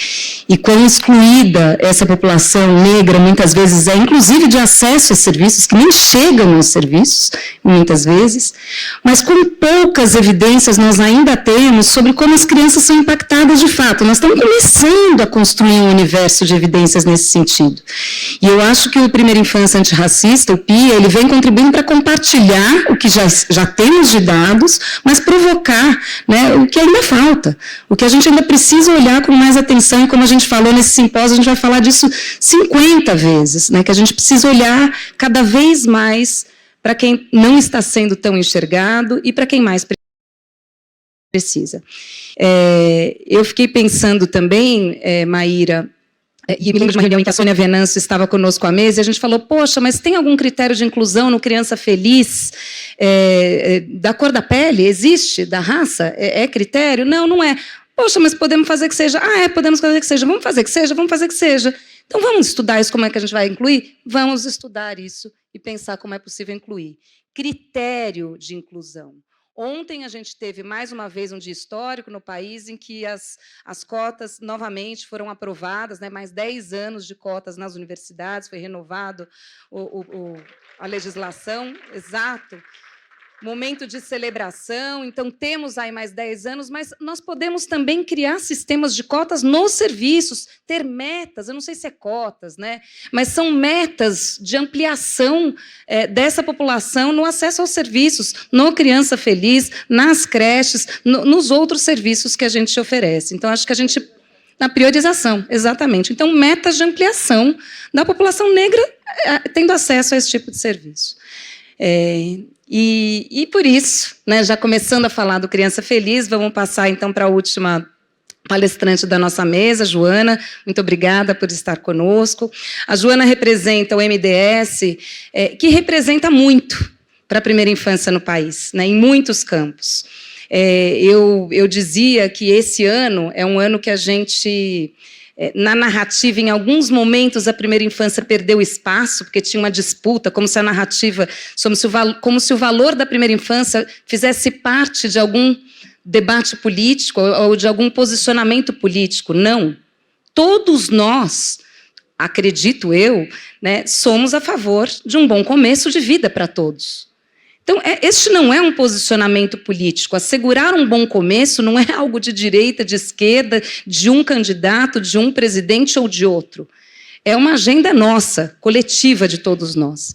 e quão excluída essa população negra muitas vezes é, inclusive de acesso a serviços que nem chegam aos serviços, muitas vezes, mas com poucas evidências nós ainda temos sobre como as crianças são impactadas de fato. Nós estamos começando a construir um universo de evidências nesse sentido. E eu acho que o Primeira Infância Antirracista, o PIA, ele vem contribuindo para compartilhar o que já temos de dados, mas provocar, né, o que ainda falta, o que a gente ainda precisa olhar com mais atenção, e como a gente falou nesse simpósio, a gente vai falar disso 50 vezes, né, que a gente precisa olhar cada vez mais para quem não está sendo tão enxergado e para quem mais precisa. Eu fiquei pensando também, Maíra, e me lembro de uma reunião em que a Sônia Venâncio estava conosco à mesa, e a gente falou, poxa, mas tem algum critério de inclusão no Criança Feliz da cor da pele? Existe? Da raça? É critério? Não, não é. Poxa, mas podemos fazer que seja. Podemos fazer que seja. Vamos fazer que seja, vamos fazer que seja. Então, vamos estudar isso, como é que a gente vai incluir? Vamos estudar isso e pensar como é possível incluir. Critério de inclusão. Ontem a gente teve, mais uma vez, um dia histórico no país em que as cotas, novamente, foram aprovadas, né, mais 10 anos de cotas nas universidades, foi renovado a legislação, exato, momento de celebração, então temos aí mais 10 anos, mas nós podemos também criar sistemas de cotas nos serviços, ter metas, eu não sei se é cotas, né, mas são metas de ampliação dessa população no acesso aos serviços, no Criança Feliz, nas creches, nos outros serviços que a gente oferece. Então, acho que a gente... Na priorização, exatamente. Então, metas de ampliação da população negra tendo acesso a esse tipo de serviço. E por isso, né, já começando a falar do Criança Feliz, vamos passar, então, para a última palestrante da nossa mesa, Joana. Muito obrigada por estar conosco. A Joana representa o MDS, que representa muito para a primeira infância no país, né, em muitos campos. Eu dizia que esse ano é um ano que a gente... Na narrativa, em alguns momentos, a primeira infância perdeu espaço, porque tinha uma disputa, como se a narrativa, como se o valor da primeira infância fizesse parte de algum debate político ou de algum posicionamento político. Não. Todos nós, acredito eu, né, somos a favor de um bom começo de vida para todos. Então, este não é um posicionamento político. Assegurar um bom começo não é algo de direita, de esquerda, de um candidato, de um presidente ou de outro. É uma agenda nossa, coletiva de todos nós.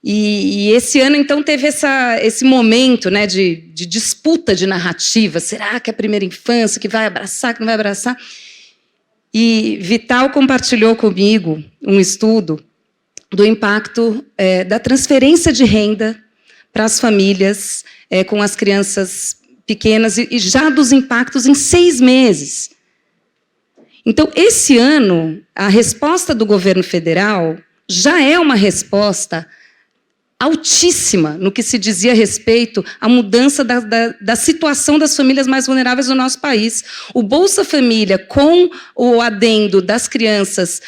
E esse ano, então, teve esse momento, né, de disputa de narrativa. Será que é a primeira infância que vai abraçar, que não vai abraçar? E Vital compartilhou comigo um estudo do impacto da transferência de renda para as famílias com as crianças pequenas e já dos impactos em 6 meses. Então, esse ano, a resposta do governo federal já é uma resposta altíssima no que se dizia a respeito à mudança da situação das famílias mais vulneráveis do nosso país. O Bolsa Família, com o adendo das crianças,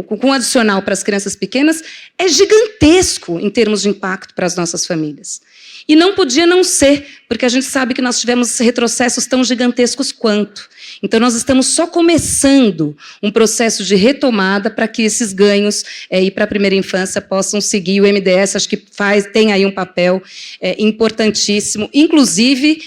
com o adicional para as crianças pequenas, é gigantesco em termos de impacto para as nossas famílias. E não podia não ser, porque a gente sabe que nós tivemos retrocessos tão gigantescos quanto. Então, nós estamos só começando um processo de retomada para que esses ganhos e para a primeira infância possam seguir. O MDS, acho que tem aí um papel importantíssimo, inclusive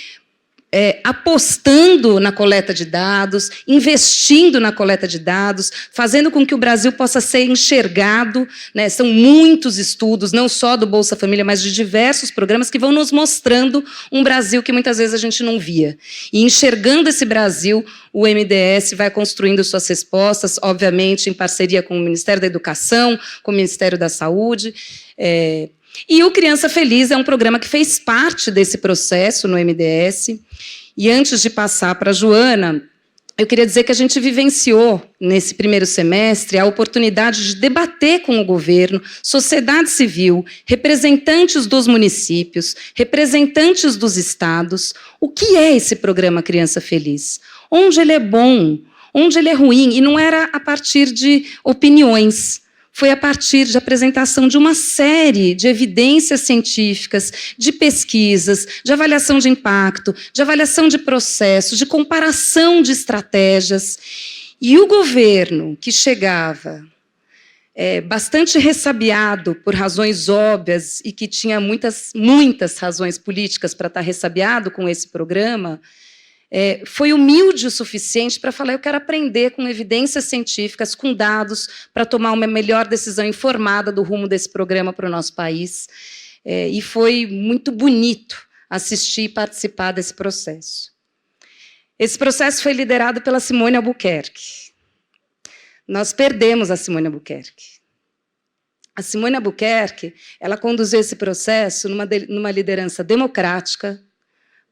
apostando na coleta de dados, investindo na coleta de dados, fazendo com que o Brasil possa ser enxergado, né? São muitos estudos, não só do Bolsa Família, mas de diversos programas que vão nos mostrando um Brasil que muitas vezes a gente não via. E enxergando esse Brasil, o MDS vai construindo suas respostas, obviamente, em parceria com o Ministério da Educação, com o Ministério da Saúde. E o Criança Feliz é um programa que fez parte desse processo no MDS. E antes de passar para a Joana, eu queria dizer que a gente vivenciou, nesse primeiro semestre, a oportunidade de debater com o governo, sociedade civil, representantes dos municípios, representantes dos estados, o que é esse programa Criança Feliz? Onde ele é bom? Onde ele é ruim? E não era a partir de opiniões. Foi a partir de apresentação de uma série de evidências científicas, de pesquisas, de avaliação de impacto, de avaliação de processos, de comparação de estratégias. E o governo, que chegava bastante ressabiado por razões óbvias e que tinha muitas razões políticas para estar ressabiado com esse programa, foi humilde o suficiente para falar: eu quero aprender com evidências científicas, com dados, para tomar uma melhor decisão informada do rumo desse programa para o nosso país. E foi muito bonito assistir e participar desse processo. Esse processo foi liderado pela Simone Albuquerque. Nós perdemos a Simone Albuquerque. A Simone Albuquerque, ela conduziu esse processo numa liderança democrática,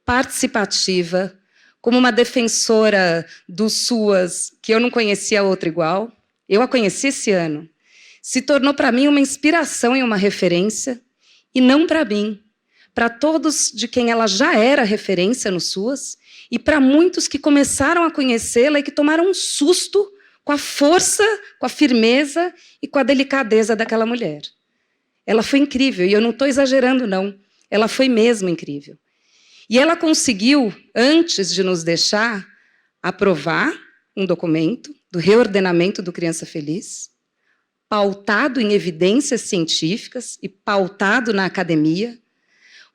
participativa, como uma defensora dos SUAS, que eu não conhecia outra igual. Eu a conheci esse ano. Se tornou para mim uma inspiração e uma referência, e não para mim, para todos de quem ela já era referência no SUAS, e para muitos que começaram a conhecê-la e que tomaram um susto com a força, com a firmeza e com a delicadeza daquela mulher. Ela foi incrível, e eu não estou exagerando, não. Ela foi mesmo incrível. E ela conseguiu, antes de nos deixar, aprovar um documento do reordenamento do Criança Feliz, pautado em evidências científicas e pautado na academia,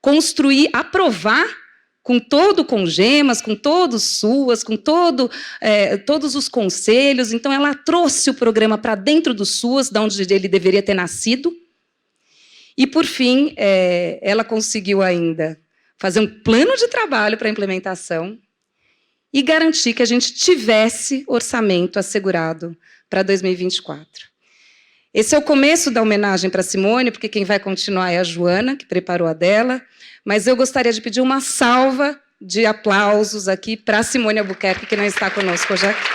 construir, aprovar com GEMAS, com todos os SUAS, com todos os conselhos. Então, ela trouxe o programa para dentro do SUAS, de onde ele deveria ter nascido. E, por fim, ela conseguiu ainda fazer um plano de trabalho para a implementação e garantir que a gente tivesse orçamento assegurado para 2024. Esse é o começo da homenagem para a Simone, porque quem vai continuar é a Joana, que preparou a dela, mas eu gostaria de pedir uma salva de aplausos aqui para a Simone Albuquerque, que não está conosco hoje aqui.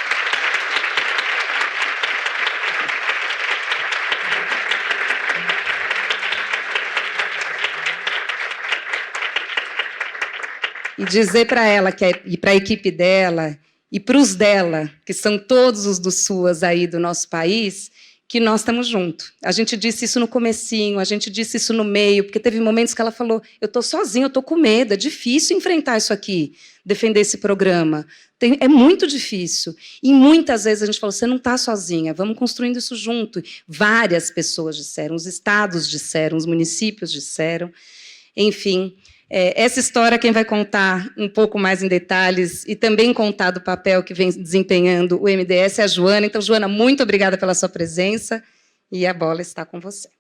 E dizer para ela, e para a equipe dela, e para os dela, que são todos os dos SUAS aí do nosso país, que nós estamos juntos. A gente disse isso no comecinho, a gente disse isso no meio, porque teve momentos que ela falou: eu estou sozinha, eu estou com medo, é difícil enfrentar isso aqui, defender esse programa. É muito difícil. E muitas vezes a gente falou: você não está sozinha, vamos construindo isso junto. Várias pessoas disseram, os estados disseram, os municípios disseram. Enfim, essa história, quem vai contar um pouco mais em detalhes e também contar do papel que vem desempenhando o MDS é a Joana. Então, Joana, muito obrigada pela sua presença e a bola está com você.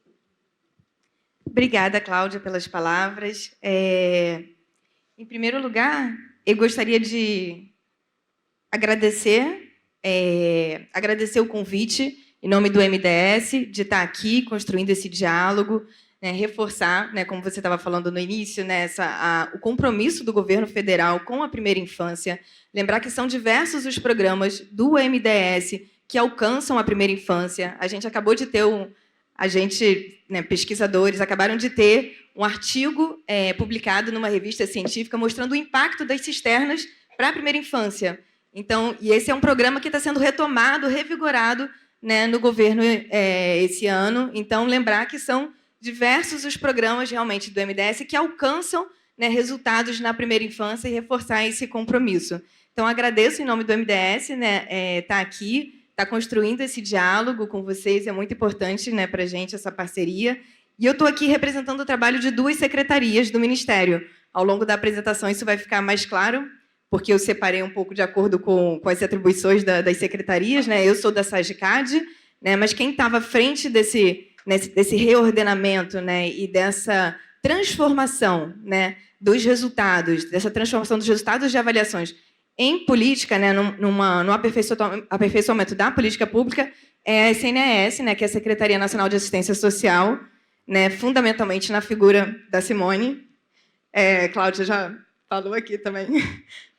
Obrigada, Cláudia, pelas palavras. Em primeiro lugar, eu gostaria de agradecer o convite, em nome do MDS, de estar aqui construindo esse diálogo, né, reforçar, né, como você estava falando no início, né, o compromisso do governo federal com a primeira infância, lembrar que são diversos os programas do MDS que alcançam a primeira infância. A gente acabou de ter pesquisadores acabaram de ter um artigo publicado numa revista científica mostrando o impacto das cisternas para a primeira infância. Então, e esse é um programa que está sendo retomado, revigorado, né, no governo esse ano. Então, lembrar que são diversos os programas realmente do MDS que alcançam, né, resultados na primeira infância e reforçar esse compromisso. Então, agradeço em nome do MDS, né, estar aqui, estar construindo esse diálogo com vocês, é muito importante, né, para a gente essa parceria. E eu estou aqui representando o trabalho de 2 secretarias do Ministério. Ao longo da apresentação isso vai ficar mais claro, porque eu separei um pouco de acordo com as atribuições das secretarias, né? Eu sou da SAGCAD, né? Mas quem estava à frente desse reordenamento, né? E dessa transformação, né? Dos resultados, dessa transformação dos resultados de avaliações em política, né? No aperfeiçoamento da política pública, é a SNAS, né? Que é a Secretaria Nacional de Assistência Social, né? Fundamentalmente na figura da Simone. Cláudia já falou aqui também.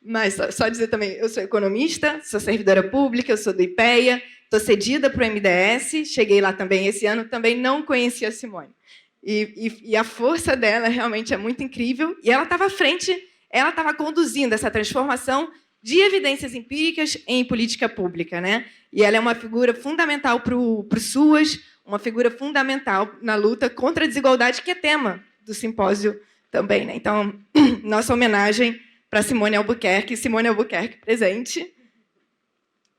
Mas só dizer também, eu sou economista, sou servidora pública, eu sou do IPEA, estou cedida para o MDS, cheguei lá também esse ano, também não conhecia a Simone. E a força dela realmente é muito incrível, e ela estava à frente, ela estava conduzindo essa transformação de evidências empíricas em política pública, né? E ela é uma figura fundamental para o SUAS, uma figura fundamental na luta contra a desigualdade, que é tema do simpósio também, né? Então, nossa homenagem para Simone Albuquerque presente.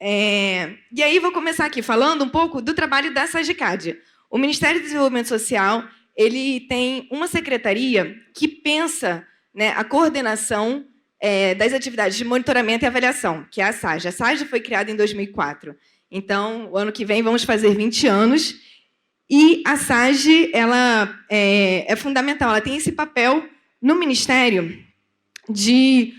E aí vou começar aqui falando um pouco do trabalho da SAGCAD. O Ministério do Desenvolvimento Social ele tem uma secretaria que pensa, né, a coordenação das atividades de monitoramento e avaliação, que é a SAGE. A SAGE foi criada em 2004. Então, o ano que vem vamos fazer 20 anos. E a SAGE ela é fundamental. Ela tem esse papel no Ministério de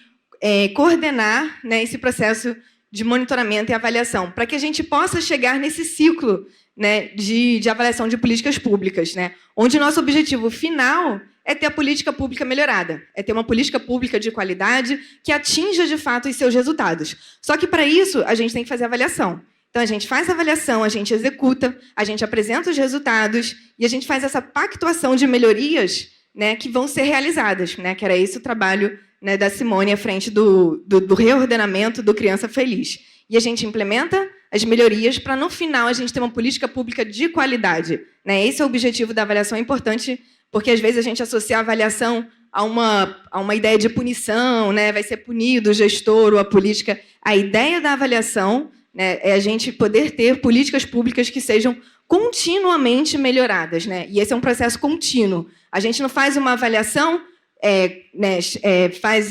coordenar, né, esse processo de monitoramento e avaliação, para que a gente possa chegar nesse ciclo, né, de avaliação de políticas públicas, né, onde o nosso objetivo final é ter a política pública melhorada, é ter uma política pública de qualidade que atinja, de fato, os seus resultados. Só que, para isso, a gente tem que fazer avaliação. Então, a gente faz a avaliação, a gente executa, a gente apresenta os resultados e a gente faz essa pactuação de melhorias, né, que vão ser realizadas, né, que era esse o trabalho, né, da Simone à frente do reordenamento do Criança Feliz. E a gente implementa as melhorias para, no final, a gente ter uma política pública de qualidade, né? Esse é o objetivo da avaliação. É importante, porque, às vezes, a gente associa a avaliação a uma ideia de punição, né? Vai ser punido o gestor ou a política. A ideia da avaliação, né, é a gente poder ter políticas públicas que sejam continuamente melhoradas, né? E esse é um processo contínuo. A gente não faz uma avaliação,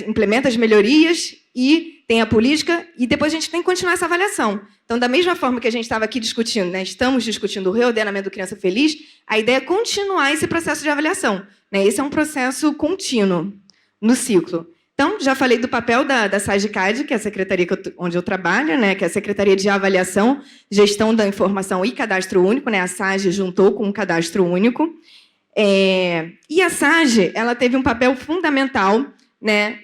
implementa as melhorias e tem a política, e depois a gente tem que continuar essa avaliação. Então, da mesma forma que a gente estava aqui discutindo, né, estamos discutindo o reordenamento do Criança Feliz, a ideia é continuar esse processo de avaliação, né? Esse é um processo contínuo no ciclo. Então, já falei do papel da SAGCAD, que é a secretaria onde eu trabalho, né, que é a Secretaria de Avaliação, Gestão da Informação e Cadastro Único, né? A SAGE juntou com o Cadastro Único. E a SAGE ela teve um papel fundamental, né,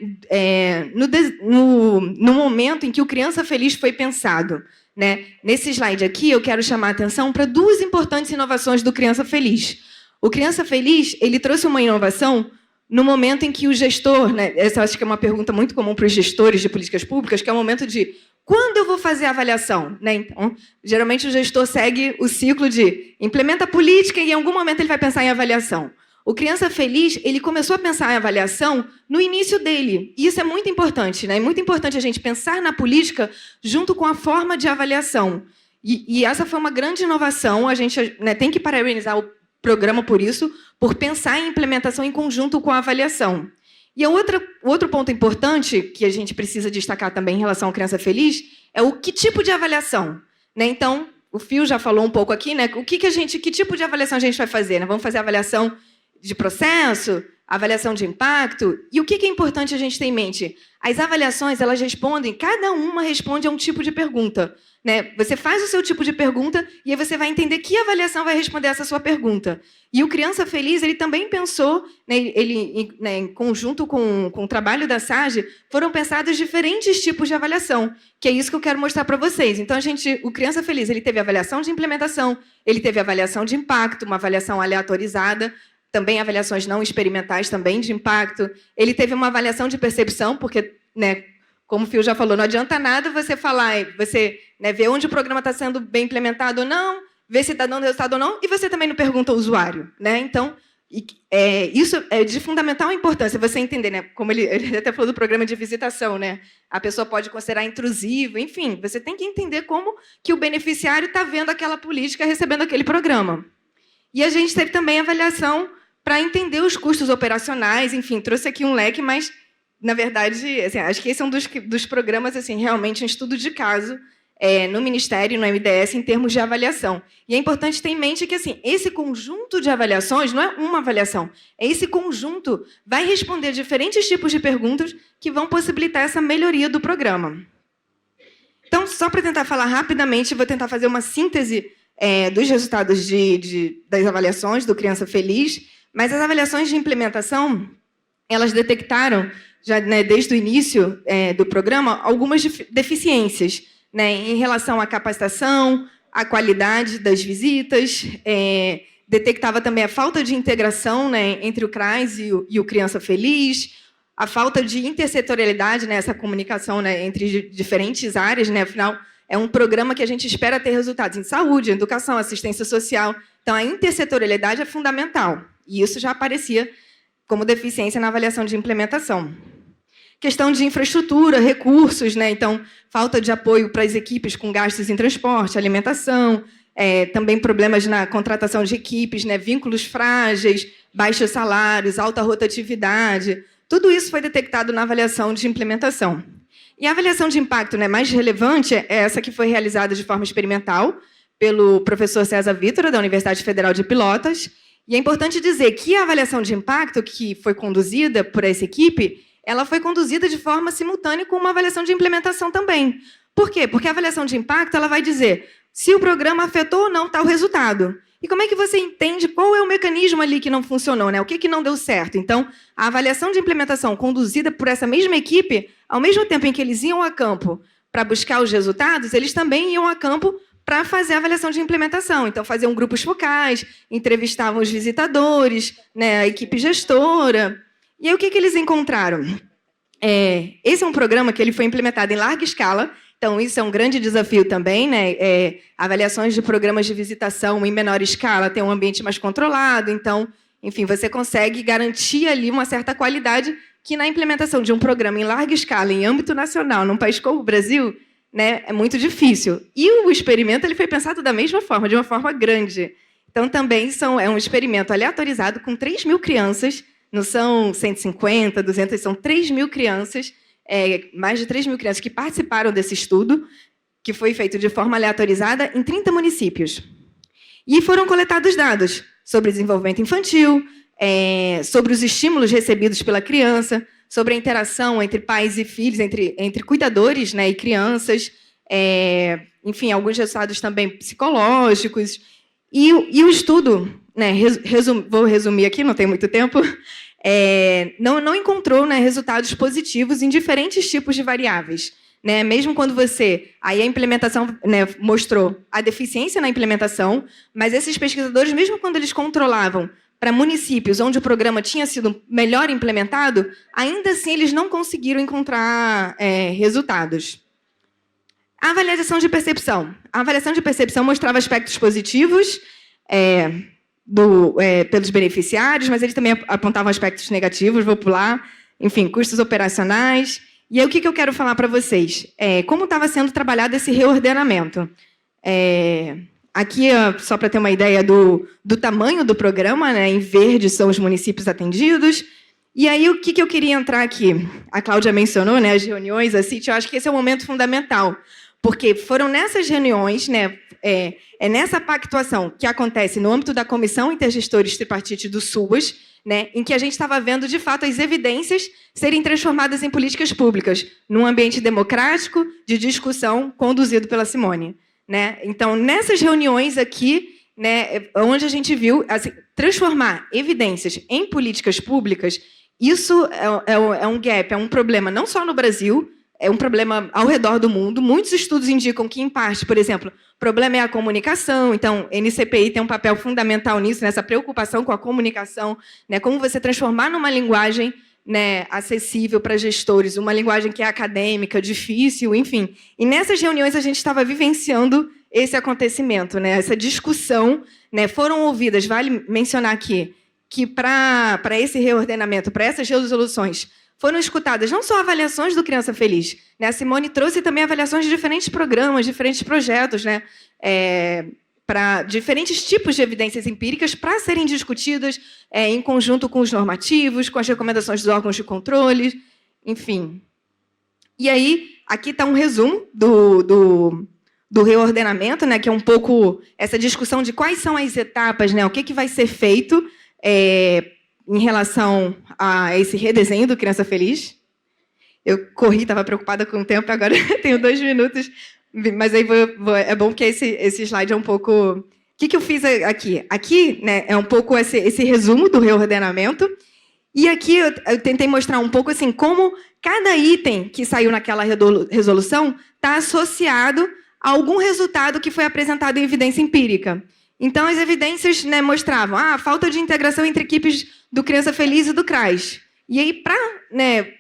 no momento em que o Criança Feliz foi pensado, né? Nesse slide aqui, eu quero chamar a atenção para 2 importantes inovações do Criança Feliz. O Criança Feliz ele trouxe uma inovação no momento em que o gestor, né, essa eu acho que é uma pergunta muito comum para os gestores de políticas públicas, que é o momento de quando eu vou fazer a avaliação, né? Então, geralmente o gestor segue o ciclo de implementa a política e em algum momento ele vai pensar em avaliação. O Criança Feliz ele começou a pensar em avaliação no início dele. E isso é muito importante, né? É muito importante a gente pensar na política junto com a forma de avaliação. E essa foi uma grande inovação. A gente, né, tem que parabenizar o programa por isso, por pensar em implementação em conjunto com a avaliação. E o outro ponto importante que a gente precisa destacar também em relação ao Criança Feliz é o que tipo de avaliação, né? Então, o Fio já falou um pouco aqui, né? Que tipo de avaliação a gente vai fazer, né? Vamos fazer avaliação de processo, avaliação de impacto. E o que é importante a gente ter em mente? As avaliações, elas respondem, cada uma responde a um tipo de pergunta, né? Você faz o seu tipo de pergunta e aí você vai entender que avaliação vai responder essa sua pergunta. E o Criança Feliz, ele também pensou, né, em conjunto com o trabalho da SAGE, foram pensados diferentes tipos de avaliação, que é isso que eu quero mostrar para vocês. Então, o Criança Feliz, ele teve avaliação de implementação, ele teve avaliação de impacto, uma avaliação aleatorizada, também avaliações não experimentais também de impacto. Ele teve uma avaliação de percepção, porque, né, como o Phil já falou, não adianta nada você falar, você, né, ver onde o programa está sendo bem implementado ou não, ver se está dando resultado ou não, e você também não pergunta ao usuário, né? Então, isso é de fundamental importância, você entender, né? Como ele até falou do programa de visitação, né? A pessoa pode considerar intrusivo, enfim, você tem que entender como que o beneficiário está vendo aquela política, recebendo aquele programa. E a gente teve também avaliação para entender os custos operacionais, enfim, trouxe aqui um leque, mas, na verdade, assim, acho que esse é um dos programas, assim, realmente um estudo de caso no Ministério, no MDS, em termos de avaliação. E é importante ter em mente que, assim, esse conjunto de avaliações não é uma avaliação, esse conjunto vai responder a diferentes tipos de perguntas que vão possibilitar essa melhoria do programa. Então, só para tentar falar rapidamente, vou tentar fazer uma síntese dos resultados das avaliações do Criança Feliz, mas as avaliações de implementação, elas detectaram, já, né, desde o início do programa, algumas deficiências, né, em relação à capacitação, à qualidade das visitas, detectava também a falta de integração, né, entre o CRAS e o Criança Feliz, a falta de intersetorialidade, né, essa comunicação, né, entre diferentes áreas, né, afinal, é um programa que a gente espera ter resultados em saúde, educação, assistência social. Então, a intersetorialidade é fundamental. E isso já aparecia como deficiência na avaliação de implementação. Questão de infraestrutura, recursos, né? Então, falta de apoio para as equipes com gastos em transporte, alimentação, também problemas na contratação de equipes, né? Vínculos frágeis, baixos salários, alta rotatividade. Tudo isso foi detectado na avaliação de implementação. E a avaliação de impacto, né, mais relevante é essa que foi realizada de forma experimental pelo professor César Vítora, da Universidade Federal de Pelotas. E é importante dizer que a avaliação de impacto que foi conduzida por essa equipe, ela foi conduzida de forma simultânea com uma avaliação de implementação também. Por quê? Porque a avaliação de impacto ela vai dizer se o programa afetou ou não tal resultado. E como é que você entende qual é o mecanismo ali que não funcionou, né? O que não deu certo? Então, a avaliação de implementação conduzida por essa mesma equipe, ao mesmo tempo em que eles iam a campo para buscar os resultados, eles também iam a campo para fazer a avaliação de implementação. Então, faziam grupos focais, entrevistavam os visitadores, né, a equipe gestora. E aí, o que eles encontraram? Esse é um programa que ele foi implementado em larga escala. Então, isso é um grande desafio também, né? Avaliações de programas de visitação em menor escala têm um ambiente mais controlado. Então, enfim, você consegue garantir ali uma certa qualidade que na implementação de um programa em larga escala, em âmbito nacional, num país como o Brasil, né, é muito difícil. E o experimento ele foi pensado da mesma forma, de uma forma grande. Então, também é um experimento aleatorizado com 3.000 crianças, não são 150, 200, são 3.000 crianças, mais de 3.000 crianças que participaram desse estudo, que foi feito de forma aleatorizada em 30 municípios. E foram coletados dados sobre desenvolvimento infantil, sobre os estímulos recebidos pela criança, sobre a interação entre pais e filhos, entre cuidadores, né, e crianças, enfim, alguns resultados também psicológicos. E o estudo, né, vou resumir aqui, não tem muito tempo, não encontrou, né, resultados positivos em diferentes tipos de variáveis. Né? Mesmo quando aí a implementação, né, mostrou a deficiência na implementação, mas esses pesquisadores, mesmo quando eles controlavam para municípios onde o programa tinha sido melhor implementado, ainda assim eles não conseguiram encontrar resultados. A avaliação de percepção. A avaliação de percepção mostrava aspectos positivos pelos beneficiários, mas eles também apontavam aspectos negativos, vou pular, enfim, custos operacionais. E aí, o que eu quero falar para vocês? Como estava sendo trabalhado esse reordenamento? Aqui, só para ter uma ideia do tamanho do programa, né, em verde são os municípios atendidos. E aí, o que eu queria entrar aqui? A Cláudia mencionou, né, as reuniões, a CIT, eu acho que esse é um momento fundamental, porque foram nessas reuniões, né, nessa pactuação que acontece no âmbito da Comissão Intergestores Tripartite do SUAS, né, em que a gente estava vendo, de fato, as evidências serem transformadas em políticas públicas, num ambiente democrático, de discussão, conduzido pela Simone. Né? Então, nessas reuniões aqui, né, onde a gente viu assim, transformar evidências em políticas públicas, isso é um gap, é um problema não só no Brasil, é um problema ao redor do mundo. Muitos estudos indicam que, em parte, por exemplo, o problema é a comunicação. Então, a NCPI tem um papel fundamental nisso, nessa preocupação com a comunicação, né? Como você transformar numa linguagem, né, acessível para gestores, uma linguagem que é acadêmica, difícil, enfim. E nessas reuniões a gente estava vivenciando esse acontecimento, né? Essa discussão, né? Foram ouvidas, vale mencionar aqui, que para esse reordenamento, para essas resoluções, foram escutadas não só avaliações do Criança Feliz, né? A Simone trouxe também avaliações de diferentes programas, diferentes projetos, né? Para diferentes tipos de evidências empíricas para serem discutidas em conjunto com os normativos, com as recomendações dos órgãos de controle, enfim. E aí, aqui está um resumo do reordenamento, né? Que é um pouco essa discussão de quais são as etapas, né? O que vai ser feito em relação a esse redesenho do Criança Feliz. Eu corri, estava preocupada com o tempo, agora tenho 2 minutos, mas aí é bom que esse slide é um pouco... O que eu fiz aqui? Aqui, né, é um pouco esse resumo do reordenamento, e aqui eu tentei mostrar um pouco assim, como cada item que saiu naquela resolução está associado a algum resultado que foi apresentado em evidência empírica. Então, as evidências, né, mostravam a falta de integração entre equipes do Criança Feliz e do CRAS. E aí, para, né,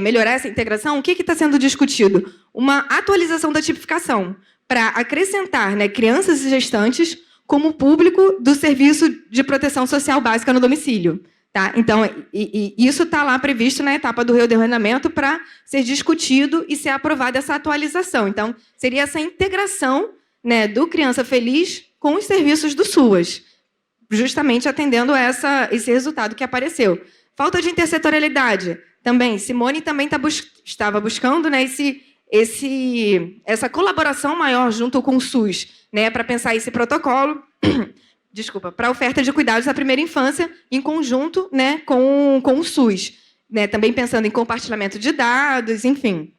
melhorar essa integração, o que está sendo discutido? Uma atualização da tipificação para acrescentar, né, crianças e gestantes como público do Serviço de Proteção Social Básica no domicílio. Tá? Então, isso está lá previsto na etapa do reordenamento para ser discutido e ser aprovada essa atualização. Então, seria essa integração, né, do Criança Feliz com os serviços do SUAS, justamente atendendo a esse resultado que apareceu. Falta de intersetorialidade. Também, Simone também estava buscando, né, essa colaboração maior junto com o SUS, né, para pensar esse protocolo, para a oferta de cuidados à primeira infância, em conjunto, né, com o SUS. Né, também pensando em compartilhamento de dados, enfim,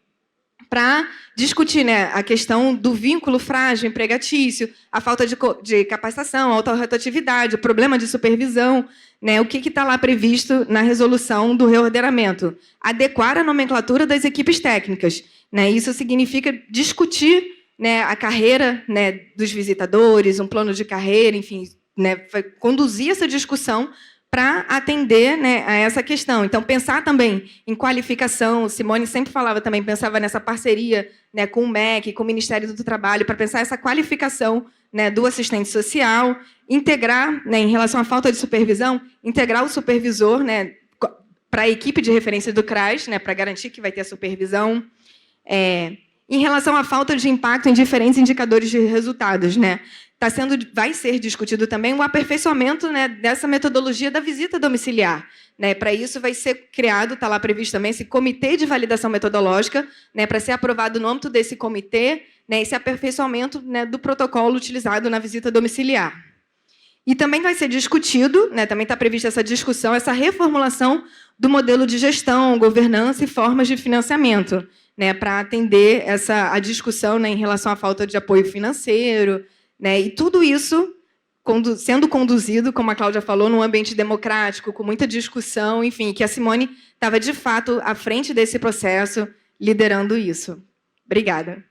para discutir, né, a questão do vínculo frágil, empregatício, a falta de capacitação, a autorrotatividade, o problema de supervisão, né, o que está lá previsto na resolução do reordenamento. Adequar a nomenclatura das equipes técnicas. Né, isso significa discutir, né, a carreira, né, dos visitadores, um plano de carreira, enfim, né, conduzir essa discussão para atender, né, a essa questão. Então, pensar também em qualificação. Simone sempre falava também, pensava nessa parceria, né, com o MEC, com o Ministério do Trabalho, para pensar essa qualificação, né, do assistente social, integrar, né, em relação à falta de supervisão, integrar o supervisor, né, para a equipe de referência do CRAS, né, para garantir que vai ter a supervisão. Em relação à falta de impacto em diferentes indicadores de resultados, né, vai ser discutido também o aperfeiçoamento, né, dessa metodologia da visita domiciliar. Né, para isso vai ser criado, está lá previsto também, esse comitê de validação metodológica, né, para ser aprovado no âmbito desse comitê, né, esse aperfeiçoamento, né, do protocolo utilizado na visita domiciliar. E também vai ser discutido, né, também está prevista essa discussão, essa reformulação do modelo de gestão, governança e formas de financiamento, né, para atender a discussão, né, em relação à falta de apoio financeiro, né, e tudo isso sendo conduzido, como a Cláudia falou, num ambiente democrático, com muita discussão, enfim, que a Simone estava, de fato, à frente desse processo, liderando isso. Obrigada.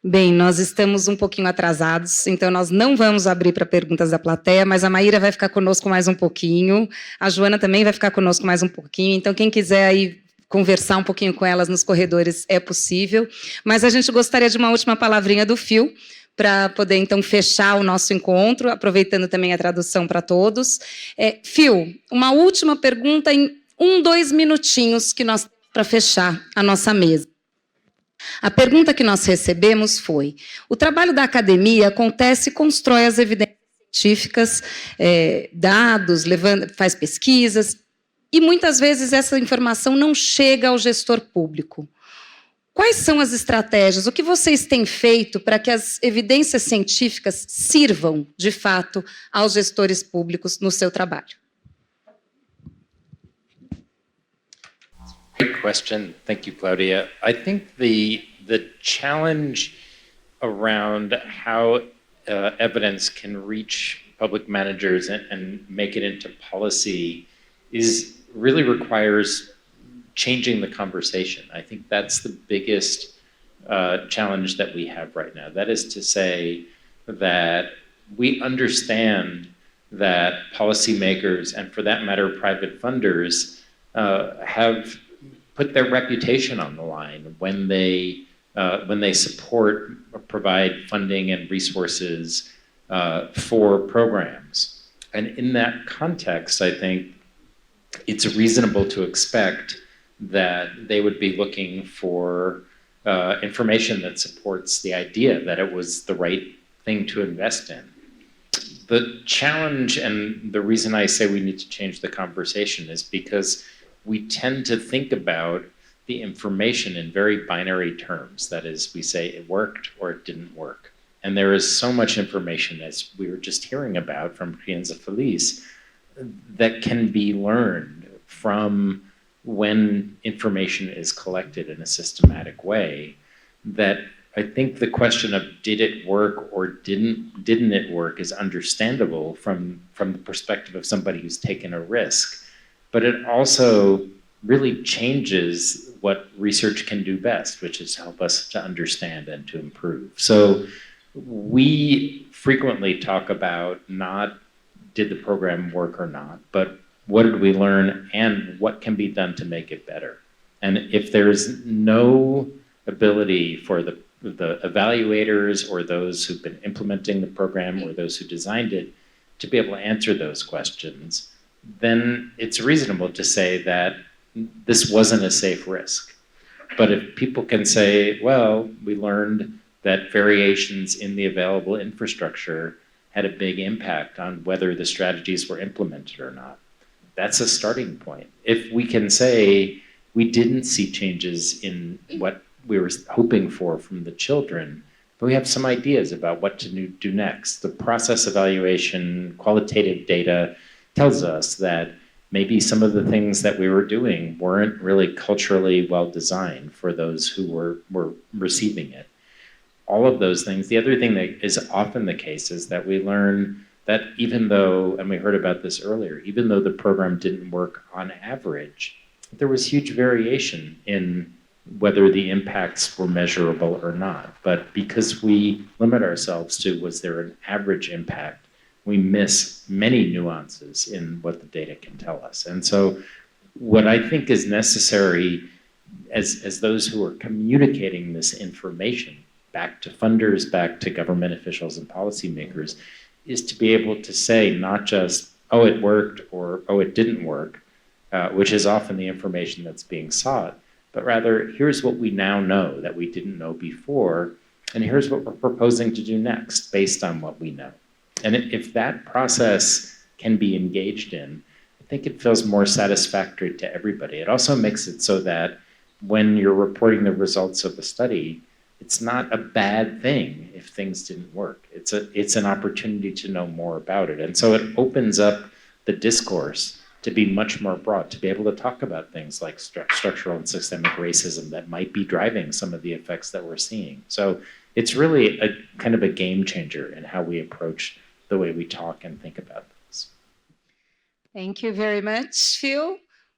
Bem, nós estamos um pouquinho atrasados, então nós não vamos abrir para perguntas da plateia, mas a Maíra vai ficar conosco mais um pouquinho, a Joana também vai ficar conosco mais um pouquinho, então quem quiser aí conversar um pouquinho com elas nos corredores é possível, mas a gente gostaria de uma última palavrinha do Phil, para poder, então, fechar o nosso encontro, aproveitando também a tradução para todos. Phil, uma última pergunta em 2 minutinhos que nós temos para fechar a nossa mesa. A pergunta que nós recebemos foi: o trabalho da academia acontece e constrói as evidências científicas, dados, faz pesquisas, e muitas vezes essa informação não chega ao gestor público. Quais são as estratégias? O que vocês têm feito para que as evidências científicas sirvam, de fato, aos gestores públicos no seu trabalho? Great question. Thank you, Claudia. I think the challenge around how evidence can reach public managers and make it into policy is really requires changing the conversation. I think that's the biggest challenge that we have right now. That is to say that we understand that policymakers, and for that matter, private funders, have put their reputation on the line when they support or provide funding and resources for programs. And in that context, I think it's reasonable to expect that they would be looking for information that supports the idea that it was the right thing to invest in. The challenge, and the reason I say we need to change the conversation, is because we tend to think about the information in very binary terms. That is, we say it worked or it didn't work. And there is so much information, as we were just hearing about from Crianza Feliz, that can be learned from when information is collected in a systematic way, that I think the question of did it work or didn't it work is understandable from the perspective of somebody who's taken a risk. But it also really changes what research can do best, which is help us to understand and to improve. So we frequently talk about not did the program work or not, but what did we learn and what can be done to make it better. And if there's no ability for the evaluators or those who've been implementing the program or those who designed it to be able to answer those questions, then it's reasonable to say that this wasn't a safe risk. But if people can say, well, we learned that variations in the available infrastructure had a big impact on whether the strategies were implemented or not, that's a starting point. If we can say we didn't see changes in what we were hoping for from the children, but we have some ideas about what to do next. The process evaluation, qualitative data tells us that maybe some of the things that we were doing weren't really culturally well designed for those who were receiving it. All of those things. The other thing that is often the case is that we learn that even though, and we heard about this earlier, even though the program didn't work on average, there was huge variation in whether the impacts were measurable or not. But because we limit ourselves to was there an average impact, we miss many nuances in what the data can tell us. And so what I think is necessary as those who are communicating this information back to funders, back to government officials and policymakers, is to be able to say not just, oh, it worked or, oh, it didn't work, which is often the information that's being sought, but rather, here's what we now know that we didn't know before, and here's what we're proposing to do next based on what we know. And if that process can be engaged in, I think it feels more satisfactory to everybody. It also makes it so that when you're reporting the results of the study, it's not a bad thing if things didn't work. It's an opportunity to know more about it. And so it opens up the discourse to be much more broad, to be able to talk about things like structural and systemic racism that might be driving some of the effects that we're seeing. So it's really a kind of a game changer in how we approach the way we talk and think about this. Thank you very much, Phil.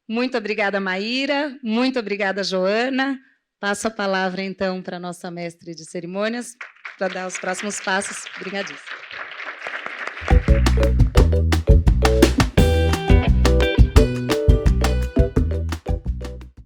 Muito obrigada, Maíra. Muito obrigada, Joana. Passo a palavra, então, para a nossa mestre de cerimônias, para dar os próximos passos. Obrigadíssima.